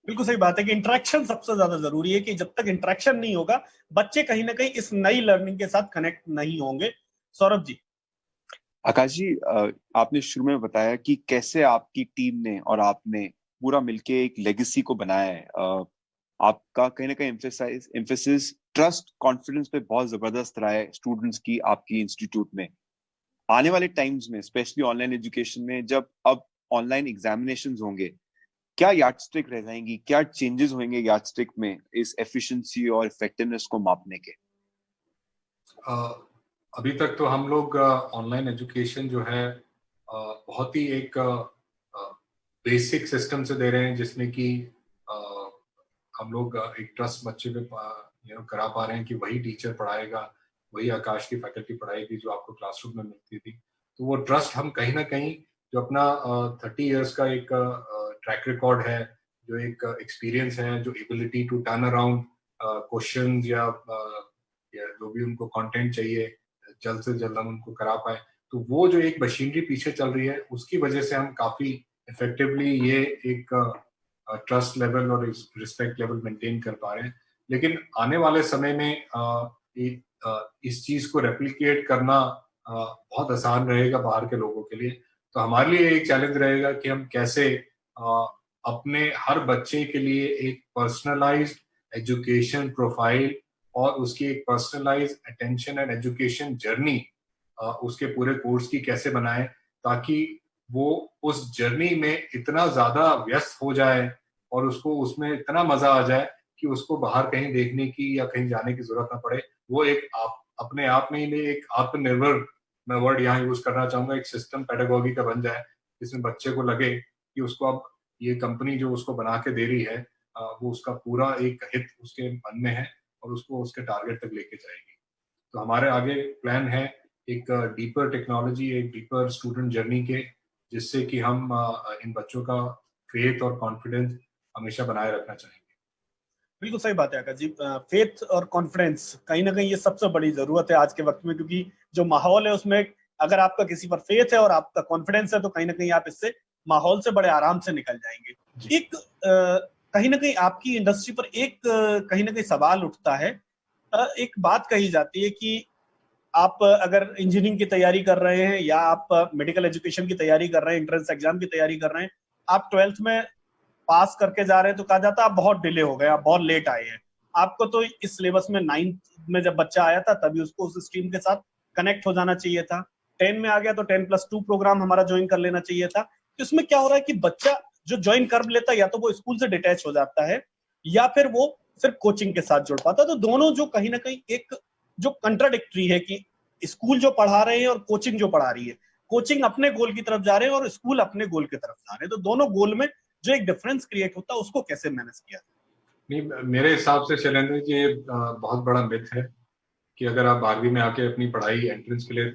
बिल्कुल सही बात है कि इंटरेक्शन सबसे ज्यादा जरूरी है, कि जब तक इंटरेक्शन नहीं होगा, बच्चे कहीं ना कहीं इस नई लर्निंग के साथ कनेक्ट नहीं होंगे। सौरभ जी। आकाश जी, आपने शुरू में बताया कि कैसे आपकी टीम ने और आपने पूरा मिलके एक लेगेसी को बनाया है। आपका कहीं ना कहीं एम्फेसिस ट्रस्ट, कॉन्फिडेंस पे बहुत जबरदस्त रहा है स्टूडेंट्स की, आपकी इंस्टीट्यूट में। आने वाले टाइम्स में, स्पेशली ऑनलाइन एजुकेशन में, जब अब ऑनलाइन एग्जामिनेशंस होंगे, क्या यार्डस्टिक रह जाएंगी, क्या चेंजेस होंगे यार्डस्टिक में इस एफिशिएंसी और इफेक्टिवनेस को मापने के? अभी तक तो हम लोग ऑनलाइन एजुकेशन जो है बहुत ही एक बेसिक सिस्टम से दे रहे हैं, जिसमें कि हम लोग एक ट्रस्ट बच्चे पे करा पा रहे हैं कि वही टीचर पढ़ाएगा, वही आकाश की फैकल्टी पढ़ाएगी जो आपको क्लासरूम में मिलती थी। तो वो ट्रस्ट हम कहीं ना कहीं, जो अपना 30 इयर्स का एक ट्रैक रिकॉर्ड है, जो एक एक्सपीरियंस है, जो ability to turn around questions या जो भी उनको कंटेंट चाहिए, जल्द से जल्द हम उनको करा पाए, तो वो जो एक मशीनरी पीछे चल रही है उसकी वजह से हम काफी इफेक्टिवली ये एक ट्रस्ट लेवल और रिस्पेक्ट लेवल मेंटेन कर पा रहे हैं। लेकिन आने वाले समय में इस चीज को रेप्लिकेट करना बहुत आसान रहेगा बाहर के लोगों के लिए। तो हमारे लिए एक चैलेंज रहेगा कि हम कैसे अपने हर बच्चे के लिए एक पर्सनलाइज्ड एजुकेशन प्रोफाइल और उसकी एक personalised attention and education journey उसके पूरे कोर्स की कैसे बनाए, ताकि वो उस जर्नी में इतना ज्यादा व्यस्त हो जाए और उसको उसमें इतना मजा आ जाए कि उसको बाहर कहीं देखने की या कहीं जाने की जरूरत ना पड़े। वो एक अपने आप में ही एक आत्मनिर्भर, मैं वर्ड यहाँ यूज करना चाहूंगा, एक सिस्टम पेडागोगी का बन जाए जिसमें बच्चे को लगे कि उसको अब ये कंपनी जो उसको बना के दे रही है वो उसका पूरा एक हित उसके मन में है और उसको उसके टारगेट तक लेके जाएगी। तो हमारे आगे प्लान है एक डीपर टेक्नोलॉजी, एक डीपर स्टूडेंट जर्नी के, जिससे कि हम इन बच्चों का फेथ और कॉन्फिडेंस हमेशा बनाए रखना चाहेंगे। बिल्कुल सही बात है आकाश जी। फेथ और कॉन्फिडेंस कहीं ना कहीं ये सबसे बड़ी जरूरत है आज के वक्त में, क्योंकि जो माहौल है उसमें अगर आपका किसी पर फेथ है और आपका कॉन्फिडेंस है तो कहीं ना कहीं आप इससे माहौल से बड़े आराम से निकल जाएंगे। एक कहीं ना कहीं आपकी इंडस्ट्री पर एक कहीं ना कहीं सवाल उठता है। एक बात कही जाती है कि आप अगर इंजीनियरिंग की तैयारी कर रहे हैं या आप मेडिकल एजुकेशन की तैयारी कर रहे हैं, एंट्रेंस एग्जाम की तैयारी कर रहे हैं, आप 12th में पास करके जा रहे हैं तो कहा जाता है आप बहुत डिले हो गए, आप बहुत लेट आए हैं। आपको तो इस सिलेबस में 9th में जब बच्चा आया था तभी उसको उस स्ट्रीम के साथ कनेक्ट हो जाना चाहिए था। 10 में आ गया तो 10+2 प्रोग्राम हमारा ज्वाइन कर लेना चाहिए था। तो इसमें क्या हो रहा है कि बच्चा जो ज्वाइन कर लेता है या तो वो स्कूल से डिटैच हो जाता है या फिर वो सिर्फ कोचिंग के साथ जुड़ पाता है। तो दोनों जो कहीं ना कहीं एक जो कंट्राडिक्टरी है कि स्कूल जो पढ़ा रहे हैं और कोचिंग जो पढ़ा रही है, कोचिंग अपने गोल की तरफ जा रहे हैं और स्कूल अपने गोल की तरफ जा रहे हैं, तो दोनों गोल में जो एक डिफरेंस क्रिएट होता है उसको कैसे मैनेज किया? नहीं, मेरे हिसाब से शैलेंद्र जी ये बहुत बड़ा मिथ है कि अगर आप 12वीं में आके अपनी पढ़ाई एंट्रेंस के लिए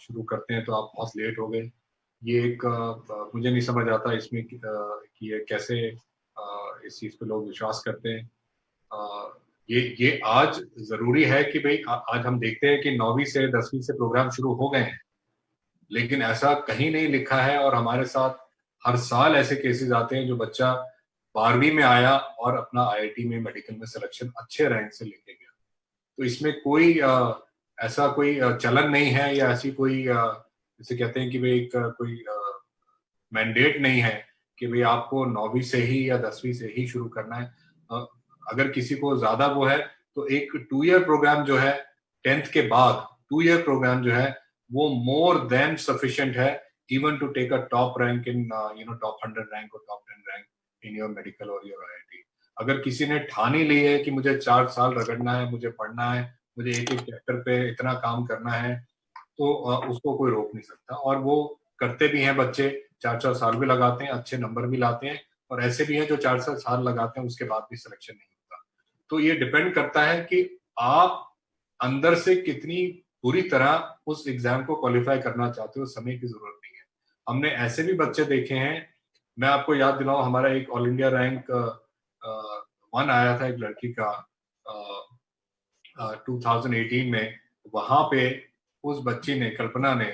शुरू करते हैं तो आप बहुत लेट हो गए। ये एक मुझे नहीं समझ आता इसमें कि ये कैसे इस चीज पे लोग विश्वास करते हैं। ये आज जरूरी है कि भाई आज हम देखते हैं कि 9वीं से 10वीं से प्रोग्राम शुरू हो गए हैं, लेकिन ऐसा कहीं नहीं लिखा है और हमारे साथ हर साल ऐसे केसेस आते हैं जो बच्चा 12वीं में आया और अपना आईआईटी में मेडिकल में सिलेक्शन अच्छे रैंक से लेके गया। तो इसमें कोई ऐसा कोई चलन नहीं है या ऐसी कोई जैसे कहते हैं कि भाई एक कोई मैंडेट नहीं है कि भाई आपको 9वीं से ही या 10वीं से ही शुरू करना है। अगर किसी को ज्यादा वो है तो एक 2 ईयर प्रोग्राम जो है 10th के बाद 2 ईयर प्रोग्राम जो है वो मोर देन सफिशिएंट है even to take a top rank in top 100 rank और top 10 rank in your medical और योर आईआईटी। अगर किसी ने ठान ही ली है कि मुझे 4 साल रगड़ना है, मुझे पढ़ना है, मुझे एक एक चैप्टर पे इतना काम करना है, तो उसको कोई रोक नहीं सकता। और वो करते भी हैं बच्चे, 4-4 साल भी लगाते हैं, अच्छे नंबर भी लाते हैं, और ऐसे भी हैं जो 4 साल लगाते हैं उसके बाद भी सिलेक्शन नहीं होता। तो ये डिपेंड करता है कि आप अंदर से कितनी पूरी तरह उस एग्जाम को क्वालिफाई करना चाहते हो, समय की जरूरत नहीं है। हमने ऐसे भी बच्चे देखे हैं, मैं आपको याद दिलाऊं, हमारा एक ऑल इंडिया रैंक 1 आया था एक लड़की का 2018 में। वहां पे उस बच्ची ने, कल्पना ने,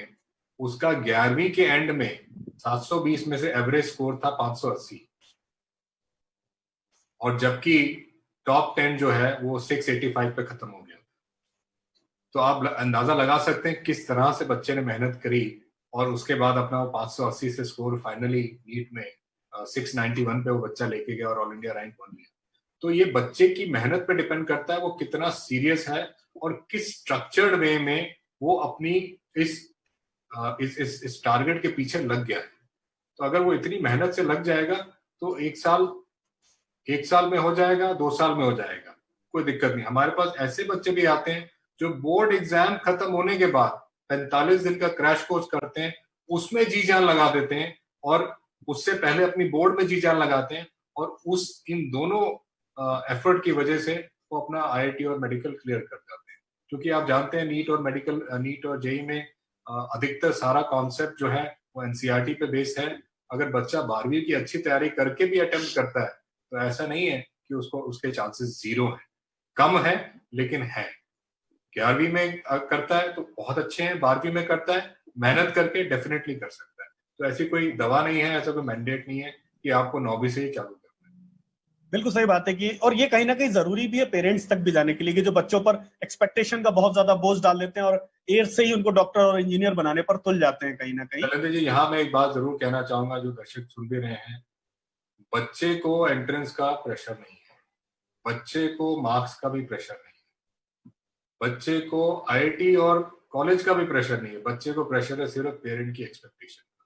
उसका 11वीं के एंड में 720 में से एवरेज स्कोर था 580, और जबकि टॉप 10 जो है वो 685 पे खत्म हो गया। तो आप अंदाजा लगा सकते हैं किस तरह से बच्चे ने मेहनत करी और उसके बाद अपना 580 से स्कोर फाइनली नीट में 691 पे वो बच्चा लेके गया और ऑल इंडिया रैंक 1 लिया। तो ये बच्चे की मेहनत पे डिपेंड करता है वो कितना सीरियस है और किस स्ट्रक्चर्ड वे में वो अपनी इस टारगेट के पीछे लग गया है। तो अगर वो इतनी मेहनत से लग जाएगा तो 1 साल में हो जाएगा, 2 साल में हो जाएगा, कोई दिक्कत नहीं। हमारे पास ऐसे बच्चे भी आते हैं जो बोर्ड एग्जाम खत्म होने के बाद 45 दिन का क्रैश कोर्स करते हैं, उसमें जी जान लगा देते हैं, और उससे पहले अपनी बोर्ड में जी जान लगाते हैं, और इन दोनों एफर्ट की वजह से वो अपना आईआईटी और मेडिकल क्लियर कर जाते हैं। क्योंकि आप जानते हैं नीट और जेई में अधिकतर सारा कॉन्सेप्ट जो है वो एनसीईआरटी पे बेस्ड है। अगर बच्चा 12वीं की अच्छी तैयारी करके भी अटेम्प्ट करता है तो ऐसा नहीं है कि उसके चांसेस 0 है, कम है लेकिन है। 11वीं में करता है तो बहुत अच्छे हैं, 12वीं में करता है मेहनत करके डेफिनेटली कर सकता है। तो ऐसी कोई दवा नहीं है, ऐसा कोई मैंडेट नहीं है कि आपको 9वीं से ही चालू करना है। बिल्कुल सही बात है कि, और ये कहीं ना कहीं जरूरी भी है पेरेंट्स तक भी जाने के लिए, कि जो बच्चों पर एक्सपेक्टेशन का बहुत ज्यादा बोझ डाल देते हैं और एयर से ही उनको डॉक्टर और इंजीनियर बनाने पर तुल जाते हैं कहीं ना कहीं। शैलेंद्र जी, यहाँ मैं एक बात जरूर कहना चाहूंगा, जो दर्शक सुन भी रहे हैं, बच्चे को एंट्रेंस का प्रेशर नहीं है, बच्चे को मार्क्स का भी प्रेशर नहीं है, बच्चे को आईआईटी और कॉलेज का भी प्रेशर नहीं है, बच्चे को प्रेशर है सिर्फ पेरेंट की एक्सपेक्टेशन का।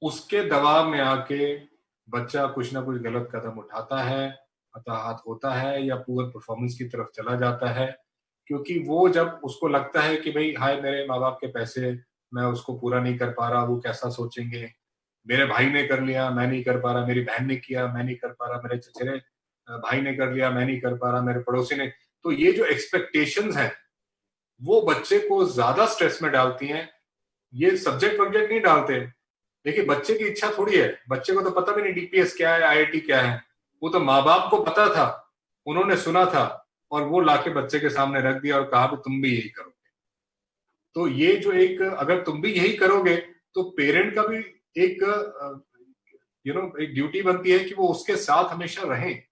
उसके दबाव में आके बच्चा कुछ ना कुछ गलत कदम उठाता है, हताहत होता है या पुअर परफॉर्मेंस की तरफ चला जाता है, क्योंकि वो जब उसको लगता है कि भाई हाय मेरे माँ बाप के पैसे, मैं उसको पूरा नहीं कर पा रहा, वो कैसा सोचेंगे, मेरे भाई ने कर लिया मैं नहीं कर पा रहा, मेरी बहन ने किया मैं नहीं कर पा रहा, मेरे चचेरे भाई ने कर लिया मैं नहीं कर पा रहा, मेरे पड़ोसी ने, तो ये जो एक्सपेक्टेशंस हैं वो बच्चे को ज्यादा स्ट्रेस में डालती हैं। ये सब्जेक्ट वब्जेक्ट नहीं डालते। देखिए, बच्चे की इच्छा थोड़ी है, बच्चे को तो पता भी नहीं डीपीएस क्या है, आईआईटी क्या है, वो तो माँ बाप को पता था, उन्होंने सुना था और वो लाके बच्चे के सामने रख दिया और कहा कि तुम भी यही करोगे। तो ये जो एक, अगर तुम भी यही करोगे तो पेरेंट का भी एक एक ड्यूटी बनती है कि वो उसके साथ हमेशा रहें।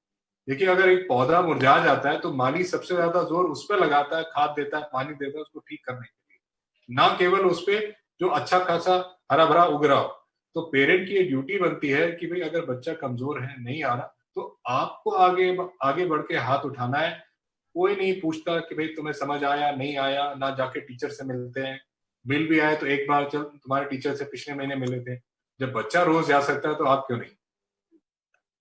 देखिए, अगर एक पौधा मुरझा जाता है तो माली सबसे ज्यादा जोर उस पर लगाता है, खाद देता है, पानी देता है उसको ठीक करने के लिए, ना केवल उस पे जो अच्छा खासा हरा भरा उग रहा हो। तो पेरेंट की ये ड्यूटी बनती है कि भाई अगर बच्चा कमजोर है, नहीं आ रहा, तो आपको आगे बढ़ के हाथ उठाना है। कोई नहीं पूछता कि भाई तुम्हें समझ आया नहीं आया, ना जाके टीचर से मिलते हैं। बिल भी आए तो एक बार चल तुम्हारे टीचर से पिछले महीने मिले थे। जब बच्चा रोज जा सकता है तो आप क्यों नहीं?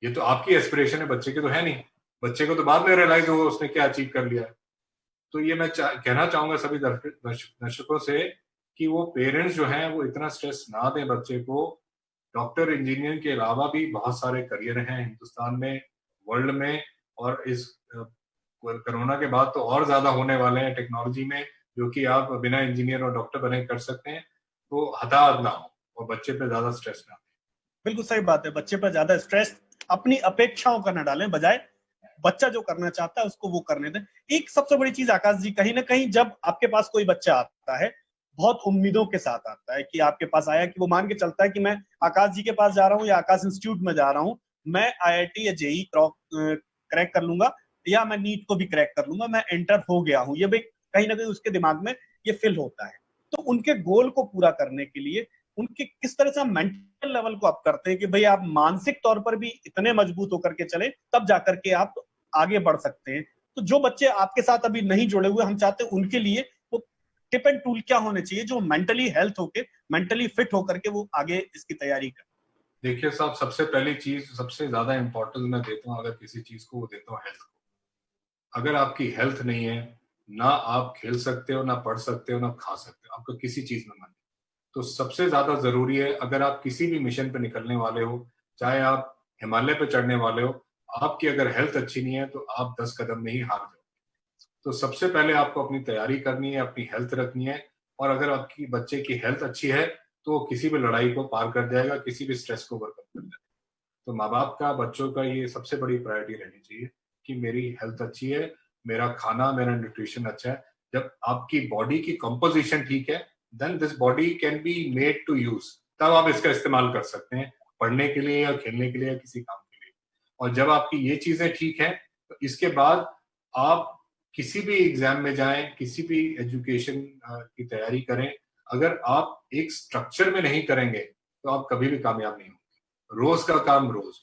ये तो आपकी एस्पिरेशन है, बच्चे की तो है नहीं। बच्चे को तो बाद में रियलाइज होगा उसने क्या अचीव कर लिया है। तो ये मैं कहना चाहूंगा सभी दर्शकों से कि वो पेरेंट्स जो हैं वो इतना स्ट्रेस ना दें बच्चे को। डॉक्टर इंजीनियर के अलावा भी बहुत सारे करियर हैं हिंदुस्तान में, वर्ल्ड में, और इस कोरोना के बाद तो और ज्यादा होने वाले हैं टेक्नोलॉजी में, जो कि आप बिना इंजीनियर और डॉक्टर बने कर सकते हैं। तो हताहत ना हो और बच्चे पे ज्यादा स्ट्रेस ना। बिल्कुल सही बात है, बच्चे पर ज्यादा स्ट्रेस अपनी अपेक्षाओं का न डालें, बजाय बच्चा जो करना चाहता है उसको वो करने दें। एक सबसे बड़ी चीज आकाश जी, कहीं ना कहीं जब आपके पास कोई बच्चा आता है बहुत उम्मीदों के साथ आता है, कि आपके पास आया कि वो मान के चलता है कि मैं आकाश जी के पास जा रहा हूँ या आकाश इंस्टीट्यूट में जा रहा हूँ, मैं आईआईटी या जेई क्रैक कर लूंगा या मैं नीट को भी क्रैक कर लूंगा, मैं एंटर हो गया हूँ, ये भी कहीं ना कहीं उसके दिमाग में ये फिल होता है। तो उनके गोल को पूरा करने के लिए उनके किस तरह से मेंटल लेवल को आप करते हैं कि भाई आप मानसिक तौर पर भी इतने मजबूत होकर के चले, तब जाकर के आप आगे बढ़ सकते हैं। तो जो बच्चे आपके साथ अभी नहीं जुड़े हुए, हम चाहते हैं उनके लिए वो टिप एंड टूल क्या होने चाहिए जो मेंटली हेल्थ होके, मेंटली फिट होकर के वो आगे इसकी तैयारी करें। देखिए साहब, सबसे पहली चीज, सबसे ज्यादा इंपॉर्टेंस मैं देता हूँ अगर किसी चीज को, वो देता हूँ हेल्थ को। अगर आपकी हेल्थ नहीं है, ना आप खेल सकते हो, ना पढ़ सकते हो, ना खा सकते हो, आपको किसी चीज में मन। तो सबसे ज्यादा जरूरी है, अगर आप किसी भी मिशन पे निकलने वाले हो, चाहे आप हिमालय पे चढ़ने वाले हो, आपकी अगर हेल्थ अच्छी नहीं है तो आप 10 कदम में ही हार जाओगे। तो सबसे पहले आपको अपनी तैयारी करनी है, अपनी हेल्थ रखनी है, और अगर आपकी बच्चे की हेल्थ अच्छी है तो वो किसी भी लड़ाई को पार कर जाएगा, किसी भी स्ट्रेस को ओवरकम कर जाएगा। तो माँ बाप का बच्चों का ये सबसे बड़ी प्रायोरिटी रहनी चाहिए कि मेरी हेल्थ अच्छी है, मेरा खाना, मेरा न्यूट्रिशन अच्छा है। जब आपकी बॉडी की कंपोजिशन ठीक है, then this body can be made to use, तब आप इसका इस्तेमाल कर सकते हैं पढ़ने के लिए या खेलने के लिए या किसी काम के लिए। और जब आपकी ये चीजें ठीक है तो इसके बाद आप किसी भी एग्जाम में जाएं, किसी भी एजुकेशन की तैयारी करें, अगर आप एक स्ट्रक्चर में नहीं करेंगे तो आप कभी भी कामयाब नहीं होंगे। रोज का काम रोज।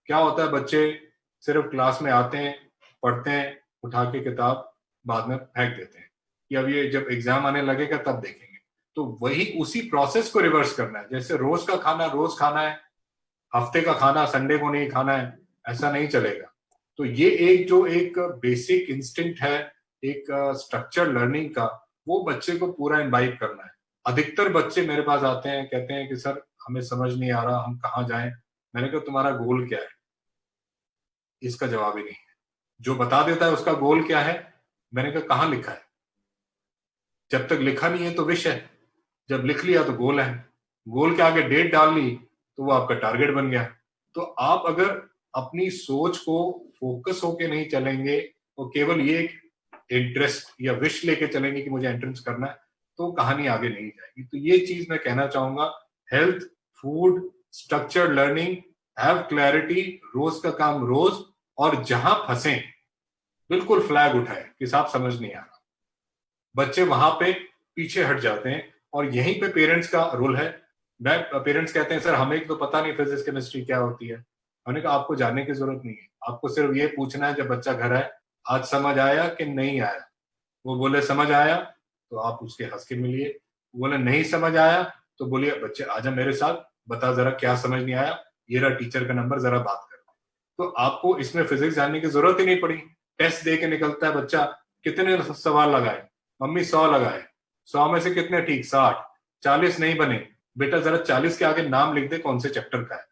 क्या होता है, बच्चे सिर्फ क्लास में आते हैं, पढ़ते हैं, उठा के किताब बाद में फेंक देते हैं कि अब ये जब एग्जाम आने लगेगा तब देखेंगे। तो वही उसी प्रोसेस को रिवर्स करना है। जैसे रोज का खाना रोज खाना है, हफ्ते का खाना संडे को नहीं खाना है, ऐसा नहीं चलेगा। तो ये एक बेसिक इंस्टिंक्ट है, एक स्ट्रक्चर लर्निंग का, वो बच्चे को पूरा इम्बाइब करना है। अधिकतर बच्चे मेरे पास आते हैं, कहते हैं कि सर हमें समझ नहीं आ रहा, हम कहाँ जाएं। मैंने कहा तुम्हारा गोल क्या है? इसका जवाब ही नहीं है। जो बता देता है उसका गोल क्या है, मैंने कहा कहाँ लिखा है? जब तक लिखा नहीं है तो विश है, जब लिख लिया तो गोल है। गोल के आगे डेट डाल ली तो वो आपका टारगेट बन गया। तो आप अगर अपनी सोच को फोकस होके नहीं चलेंगे और केवल ये इंटरेस्ट या विश लेके चलेंगे कि मुझे एंट्रेंस करना है, तो कहानी आगे नहीं जाएगी। तो ये चीज मैं कहना चाहूंगा, health, food, structured learning, have clarity, रोज का काम रोज, और जहां फंसे बिल्कुल फ्लैग उठाए कि साहब समझ नहीं आ रहा। बच्चे वहां पे पीछे हट जाते हैं और यहीं पे पेरेंट्स का रोल है। पेरेंट्स कहते हैं सर हमें तो पता नहीं फिजिक्स केमिस्ट्री क्या होती है। मैंने कहा आपको जानने की जरूरत नहीं है, आपको सिर्फ ये पूछना है जब बच्चा घर आए, आज समझ आया कि नहीं आया। वो बोले समझ आया तो आप उसके हंस के मिलिए, बोले नहीं समझ आया तो बोलिए बच्चे आजा मेरे साथ, बता जरा क्या समझ नहीं आया, ये रहा टीचर का नंबर, जरा बात कर। तो आपको इसमें फिजिक्स जानने की जरूरत ही नहीं पड़ी। टेस्ट दे के निकलता है बच्चा, कितने सवाल लगाए, मम्मी 100 लगाए, 100 में से कितने ठीक, 60, 40 नहीं बने, बेटा जरा 40 के आगे नाम लिख दे कौन से चैप्टर का है।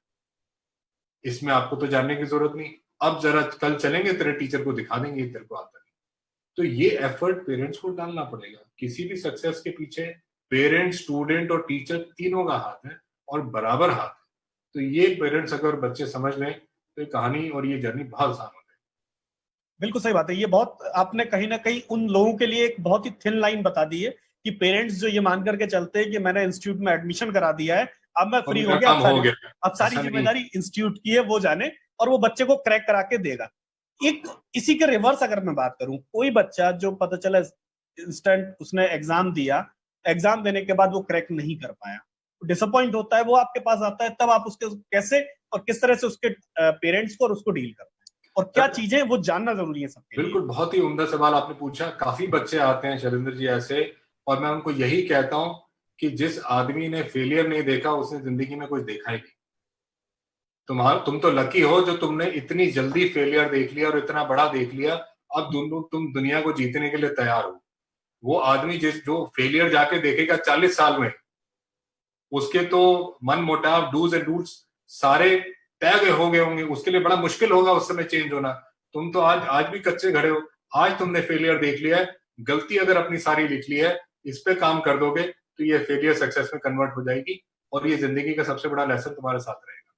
इसमें आपको तो जानने की जरूरत नहीं, अब जरा कल चलेंगे तेरे टीचर को दिखा देंगे तेरे को आता नहीं। तो ये एफर्ट पेरेंट्स को डालना पड़ेगा। किसी भी सक्सेस के पीछे पेरेंट, स्टूडेंट और टीचर तीनों का हाथ है और बराबर हाथ है। तो ये पेरेंट्स अगर बच्चे समझ लें तो ये कहानी और ये जर्नी बहुत आसान हो जाए। बिल्कुल सही बात है। ये बहुत आपने कहीं ना कहीं उन लोगों के लिए एक बहुत ही थिन लाइन बता दी है कि पेरेंट्स जो ये मान करके चलते हैं कि मैंने इंस्टीट्यूट में एडमिशन करा दिया है, अब मैं फ्री हो गया, अब सारी जिम्मेदारी इंस्टीट्यूट की है, वो जाने और वो बच्चे को क्रैक करा के देगा। एक इसी के रिवर्स अगर मैं बात करूं, कोई बच्चा जो पता चला इंस्टेंट उसने एग्जाम दिया, एग्जाम देने के बाद वो क्रैक नहीं कर पाया, डिसअपॉइंट होता है, वो आपके पास आता है, तब आप उसके कैसे और किस तरह से उसके पेरेंट्स को और उसको डील करते हैं और क्या चीजें वो जानना जरूरी है सबके। बिल्कुल, बहुत ही उम्दा सवाल आपने पूछा। काफी बच्चे आते हैं शैलेंद्र जी ऐसे, और मैं उनको यही कहता हूं कि जिस आदमी ने फेलियर नहीं देखा उसने जिंदगी में कुछ देखा ही नहीं। तुम तो लकी हो जो तुमने इतनी जल्दी फेलियर देख लिया और इतना बड़ा देख लिया, अब तुम दुनिया को जीतने के लिए तैयार हो। वो आदमी जो फेलियर जाके देखेगा 40 साल में, उसके तो मन मोटाव, डूज एंड डूट्स सारे तय हो गए होंगे, उसके लिए बड़ा मुश्किल होगा उस समय चेंज होना। तुम तो आज भी कच्चे खड़े हो, आज तुमने फेलियर देख लिया है, गलती अगर अपनी सारी लिख ली है, इस पे काम कर दोगे तो ये फेलियर सक्सेस में कन्वर्ट हो जाएगी और ये जिंदगी का सबसे बड़ा लेसन तुम्हारे साथ रहेगा।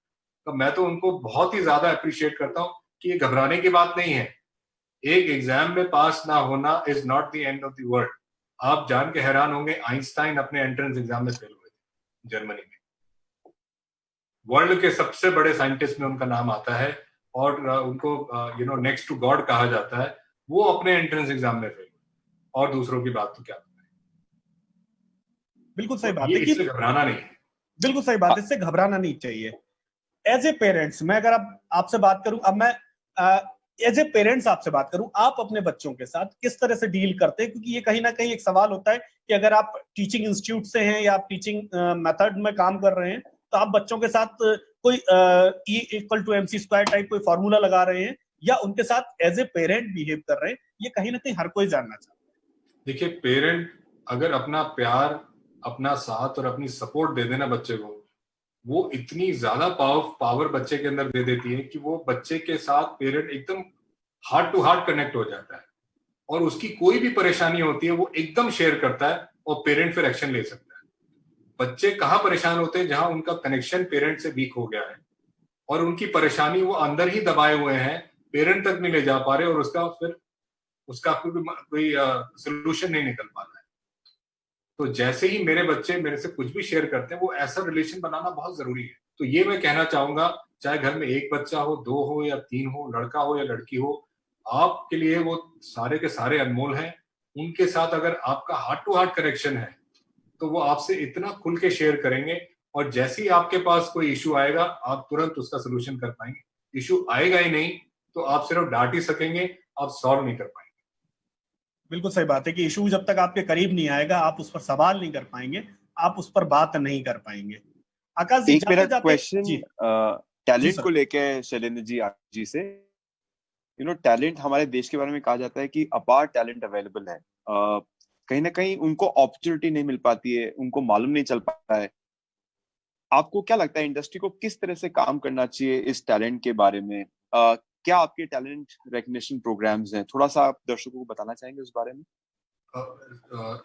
तो मैं तो उनको बहुत ही ज्यादा अप्रिशिएट करता हूँ कि ये घबराने की बात नहीं है। एक एग्जाम में पास ना होना is not the end of the world. आप जान के हैरान होंगे, आइंस्टाइन अपने एंट्रेंस एग्जाम में फेल हुए थे जर्मनी में। वर्ल्ड के सबसे बड़े साइंटिस्ट में उनका नाम आता है और उनको नेक्स्ट टू गॉड कहा जाता है। वो अपने एंट्रेंस एग्जाम में फेल हुए, और दूसरों की बात तो क्या बताएं। बिल्कुल सही बात है कि इससे घबराना नहीं है। बिल्कुल सही बात है, इससे घबराना नहीं चाहिए। एज ए पेरेंट्स मैं अगर आपसे बात करूं, अब मैं एज ए पेरेंट्स आपसे बात करूं, आप अपने बच्चों के साथ किस तरह से डील करते हैं? क्योंकि ये कहीं ना कहीं एक सवाल होता है कि अगर आप टीचिंग इंस्टीट्यूट से हैं या आप टीचिंग मेथड में काम कर रहे हैं तो आप बच्चों के साथ कोई E=mc² टाइप कोई फॉर्मूला लगा रहे हैं या उनके साथ एज ए पेरेंट बिहेव कर रहे हैं, ये कहीं ना कहीं हर कोई जानना चाहता है। देखिए, पेरेंट अगर अपना प्यार, अपना साथ और अपनी सपोर्ट दे देना बच्चे को, वो इतनी ज्यादा पावर बच्चे के अंदर दे देती है कि वो बच्चे के साथ पेरेंट एकदम हार्ट टू हार्ट कनेक्ट हो जाता है और उसकी कोई भी परेशानी होती है वो एकदम शेयर करता है और पेरेंट फिर एक्शन ले सकता है। बच्चे कहाँ परेशान होते हैं? जहां उनका कनेक्शन पेरेंट से वीक हो गया है और उनकी परेशानी वो अंदर ही दबाए हुए हैं, पेरेंट तक नहीं ले जा पा रहे और उसका कोई सोल्यूशन नहीं निकल पा रहा है। तो जैसे ही मेरे बच्चे मेरे से कुछ भी शेयर करते हैं, वो ऐसा रिलेशन बनाना बहुत जरूरी है। तो ये मैं कहना चाहूंगा, चाहे घर में एक बच्चा हो, 2 हो या 3 हो, लड़का हो या लड़की हो, आपके लिए वो सारे के सारे अनमोल हैं। उनके साथ अगर आपका हार्ट टू हार्ट कनेक्शन है तो वो आपसे इतना खुल के शेयर करेंगे और जैसे ही आपके पास कोई इशू आएगा आप तुरंत उसका सोल्यूशन कर पाएंगे। इशू आएगा ही नहीं तो आप सिर्फ डांट ही सकेंगे, आप सॉल्व नहीं कर पाएंगे। बिल्कुल सही बात है कि इशू जब तक आपके करीब नहीं आएगा आप उस पर सवाल नहीं कर पाएंगे, आप उस पर बात नहीं कर पाएंगे। आकाश जी, एक मेरा क्वेश्चन टैलेंट को लेके शैलेंद्र जी से, टैलेंट हमारे देश के बारे में कहा जाता है कि अपार टैलेंट अवेलेबल है, कहीं ना कहीं उनको अपॉर्चुनिटी नहीं मिल पाती है, उनको मालूम नहीं चल पाता है। आपको क्या लगता है इंडस्ट्री को किस तरह से काम करना चाहिए इस टैलेंट के बारे में? क्या आपके टैलेंट रिकग्निशन प्रोग्राम्स हैं? थोड़ा सा आप दर्शकों को बताना चाहेंगे उस बारे में?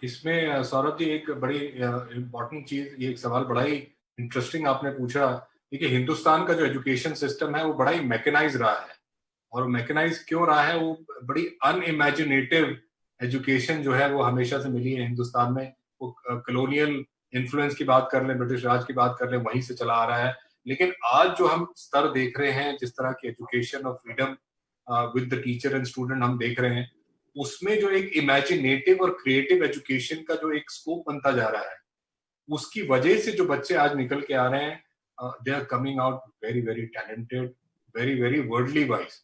इसमें सौरभ जी एक बड़ी इम्पोर्टेंट चीज, ये एक सवाल बड़ा ही इंटरेस्टिंग आपने पूछा। देखिए, हिंदुस्तान का जो एजुकेशन सिस्टम है वो बड़ा ही मैकेनाइज रहा है और मैकेनाइज क्यों रहा है? वो बड़ी अनइमेजिनेटिव एजुकेशन जो है वो हमेशा से मिली है हिंदुस्तान में। वो कॉलोनियल इन्फ्लुएंस की बात कर लें, ब्रिटिश राज की बात कर लें, वहीं से चला आ रहा है। लेकिन आज जो हम स्तर देख रहे हैं, जिस तरह की एजुकेशन और freedom with the teacher and student हम देख रहे हैं, उसमें जो एक इमेजिनेटिव और क्रिएटिव एजुकेशन का जो एक स्कोप बनता जा रहा है, उसकी वजह से जो बच्चे आज निकल के आ रहे हैं, they are coming out very very talented, very very worldly wise.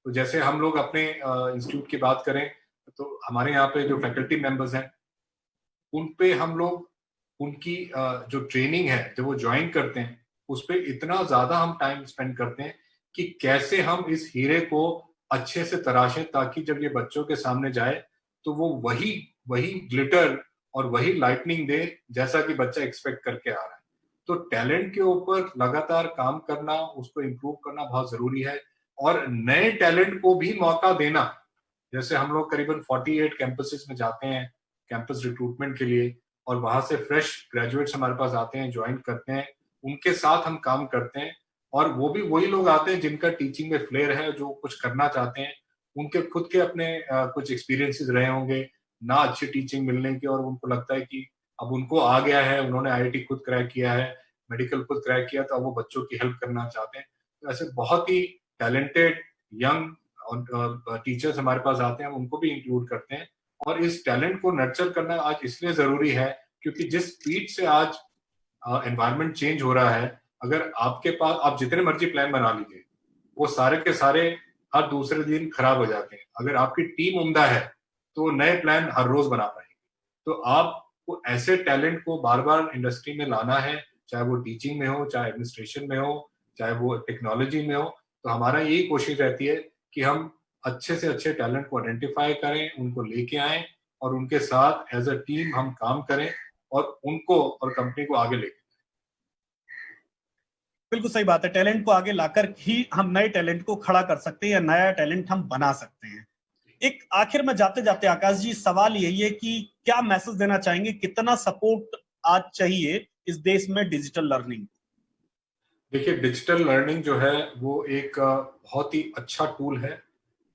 तो जैसे हम लोग अपने इंस्टीट्यूट की बात करें, तो हमारे यहाँ पे जो फैकल्टी मेंबर्स हैं, उन पे हम लोग उनकी जो ट्रेनिंग है, जब वो ज्वाइन करते हैं, उस पे इतना ज्यादा हम टाइम स्पेंड करते हैं कि कैसे हम इस हीरे को अच्छे से तराशें, ताकि जब ये बच्चों के सामने जाए तो वो वही वही ग्लिटर और वही लाइटनिंग दे जैसा कि बच्चा एक्सपेक्ट करके आ रहा है। तो टैलेंट के ऊपर लगातार काम करना, उसको इम्प्रूव करना बहुत जरूरी है, और नए टैलेंट को भी मौका देना। जैसे हम लोग करीबन 48 कैंपसेस में जाते हैं कैंपस रिक्रूटमेंट के लिए, और वहां से फ्रेश ग्रेजुएट्स हमारे पास आते हैं, ज्वाइन करते हैं, उनके साथ हम काम करते हैं, और वो भी वही लोग आते हैं जिनका टीचिंग में फ्लेयर है, जो कुछ करना चाहते हैं। उनके खुद के अपने कुछ एक्सपीरियंसेस रहे होंगे ना अच्छी टीचिंग मिलने की, और उनको लगता है कि अब उनको आ गया है, उन्होंने आईआईटी खुद क्रैक किया है, मेडिकल खुद क्रैक किया, तो अब वो बच्चों की हेल्प करना चाहते हैं। तो ऐसे बहुत ही टैलेंटेड यंग टीचर्स हमारे पास आते हैं, उनको भी इंक्लूड करते हैं। और इस टैलेंट को नर्चर करना आज इसलिए जरूरी है क्योंकि जिस स्पीड से आज एनवायरनमेंट चेंज हो रहा है, अगर आपके पास आप जितने मर्जी प्लान बना लीजिए, वो सारे के सारे हर दूसरे दिन खराब हो जाते हैं। अगर आपकी टीम उम्दा है तो नए प्लान हर रोज बना पाएंगे। तो आपको ऐसे टैलेंट को बार बार इंडस्ट्री में लाना है, चाहे वो टीचिंग में हो, चाहे एडमिनिस्ट्रेशन में हो, चाहे वो टेक्नोलॉजी में हो। तो हमारा यही कोशिश रहती है कि हम अच्छे से अच्छे टैलेंट को आइडेंटिफाई करें, उनको लेके आएं, और उनके साथ एज अ टीम हम काम करें, और उनको और कंपनी को आगे लेके। बिल्कुल सही बात है। टैलेंट को आगे लाकर ही हम नए टैलेंट को खड़ा कर सकते हैं, या नया टैलेंट हम बना सकते हैं। एक आखिर में जाते जाते आकाश जी, सवाल यही है कि क्या मैसेज देना चाहेंगे, कितना सपोर्ट आज चाहिए इस देश में डिजिटल लर्निंग? देखिए, डिजिटल लर्निंग जो है वो एक बहुत ही अच्छा टूल है,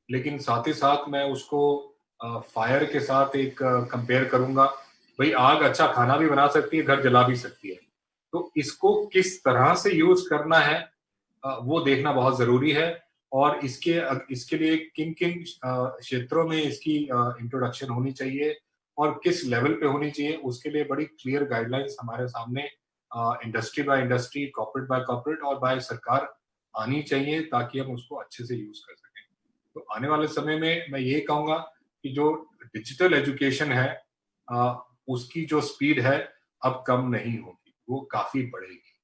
लेकिन साथ ही साथ मैं उसको फायर के साथ एक कंपेयर करूंगा। भाई, आग अच्छा खाना भी बना सकती है, घर जला भी सकती है। तो इसको किस तरह से यूज करना है वो देखना बहुत जरूरी है, और इसके लिए किन किन क्षेत्रों में इसकी इंट्रोडक्शन होनी चाहिए और किस लेवल पे होनी चाहिए, उसके लिए बड़ी क्लियर गाइडलाइंस हमारे सामने industry by industry, corporate by corporate और बाय सरकार आनी चाहिए, ताकि हम उसको अच्छे से यूज कर सकें। तो आने वाले समय में मैं ये कहूंगा कि जो डिजिटल एजुकेशन है उसकी जो स्पीड है अब कम नहीं होगी, वो काफी बढ़ेगी।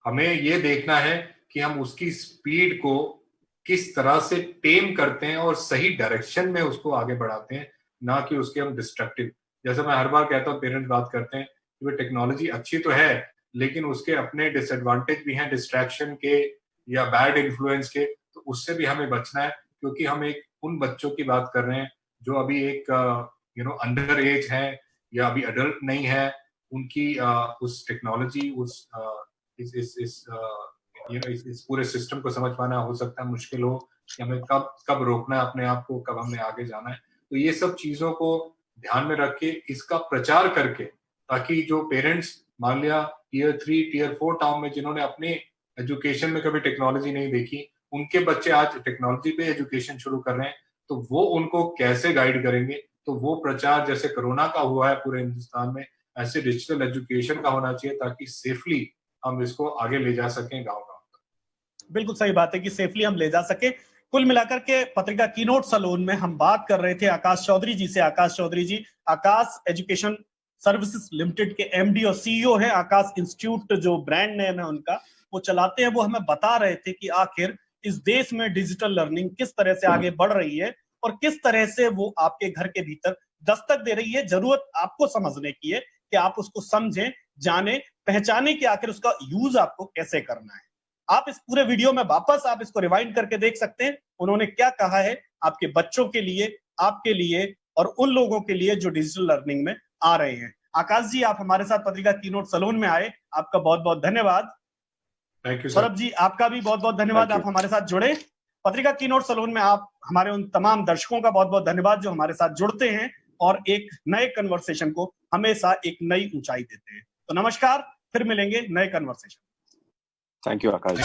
हमें ये देखना है कि हम उसकी स्पीड को किस तरह से टेम करते हैं और सही डायरेक्शन में उसको आगे बढ़ाते हैं, ना कि उसके हम डिस्ट्रक्टिव। जैसे मैं हर बार कहता हूँ, पेरेंट्स बात करते हैं कि वो टेक्नोलॉजी अच्छी तो है, लेकिन उसके अपने डिसएडवांटेज भी हैं, डिस्ट्रैक्शन के या बैड इन्फ्लुएंस के। तो उससे भी हमें बचना है, क्योंकि हम एक उन बच्चों की बात कर रहे हैं जो अभी एक अंडर एज है या अभी अडल्ट नहीं है। उनकी उस टेक्नोलॉजी, उस इस पूरे सिस्टम को समझ पाना हो सकता है मुश्किल हो, कि हमें कब रोकना है अपने आप को, कब हमें आगे जाना है। तो ये सब चीजों को ध्यान में रख के इसका प्रचार करके, ताकि जो पेरेंट्स मान लिया टियर 3 टियर 4 टाउन में जिन्होंने अपने एजुकेशन में कभी टेक्नोलॉजी नहीं देखी, उनके बच्चे आज टेक्नोलॉजी पे एजुकेशन शुरू कर रहे हैं, तो वो उनको कैसे गाइड करेंगे। तो वो प्रचार जैसे कोरोना का हुआ है पूरे हिंदुस्तान में, ऐसे डिजिटल एजुकेशन का होना चाहिए, ताकि सेफली हम इसको आगे ले जा सकें गाँव गाँव तक। बिल्कुल सही बात है कि सेफली हम ले जा सके। कुल मिलाकर के पत्रिका कीनोट सैलून में हम बात कर रहे थे आकाश चौधरी जी से। आकाश चौधरी जी आकाश एजुकेशन सर्विसेज लिमिटेड के एमडी और सीईओ है। आकाश इंस्टीट्यूट जो ब्रांड नेम है उनका, वो चलाते हैं। वो हमें बता रहे थे कि आखिर इस देश में डिजिटल लर्निंग किस तरह से आगे बढ़ रही है और किस तरह से वो आपके घर के भीतर दस्तक दे रही है। जरूरत आपको समझने की है कि आप उसको समझें, जाने, पहचाने कि आखिर उसका यूज आपको कैसे करना है। आप इस पूरे वीडियो में वापस आप इसको रिवाइंड करके देख सकते हैं, उन्होंने क्या कहा है आपके बच्चों के लिए, आपके लिए और उन लोगों के लिए जो डिजिटल लर्निंग में आ रहे हैं। आकाश जी, आप हमारे साथ पत्रिका कीनोट सैलून में आए, आपका बहुत बहुत धन्यवाद। थैंक यू सौरभ जी, आपका भी बहुत बहुत धन्यवाद, आप हमारे साथ जुड़े। पत्रिका कीनोट सैलून में आप हमारे उन तमाम दर्शकों का बहुत बहुत धन्यवाद जो हमारे साथ जुड़ते हैं। और एक नए कन्वर्सेशन को हमेशा एक नई ऊंचाई देते हैं। तो नमस्कार, फिर मिलेंगे नए कन्वर्सेशन। Thank you Akash.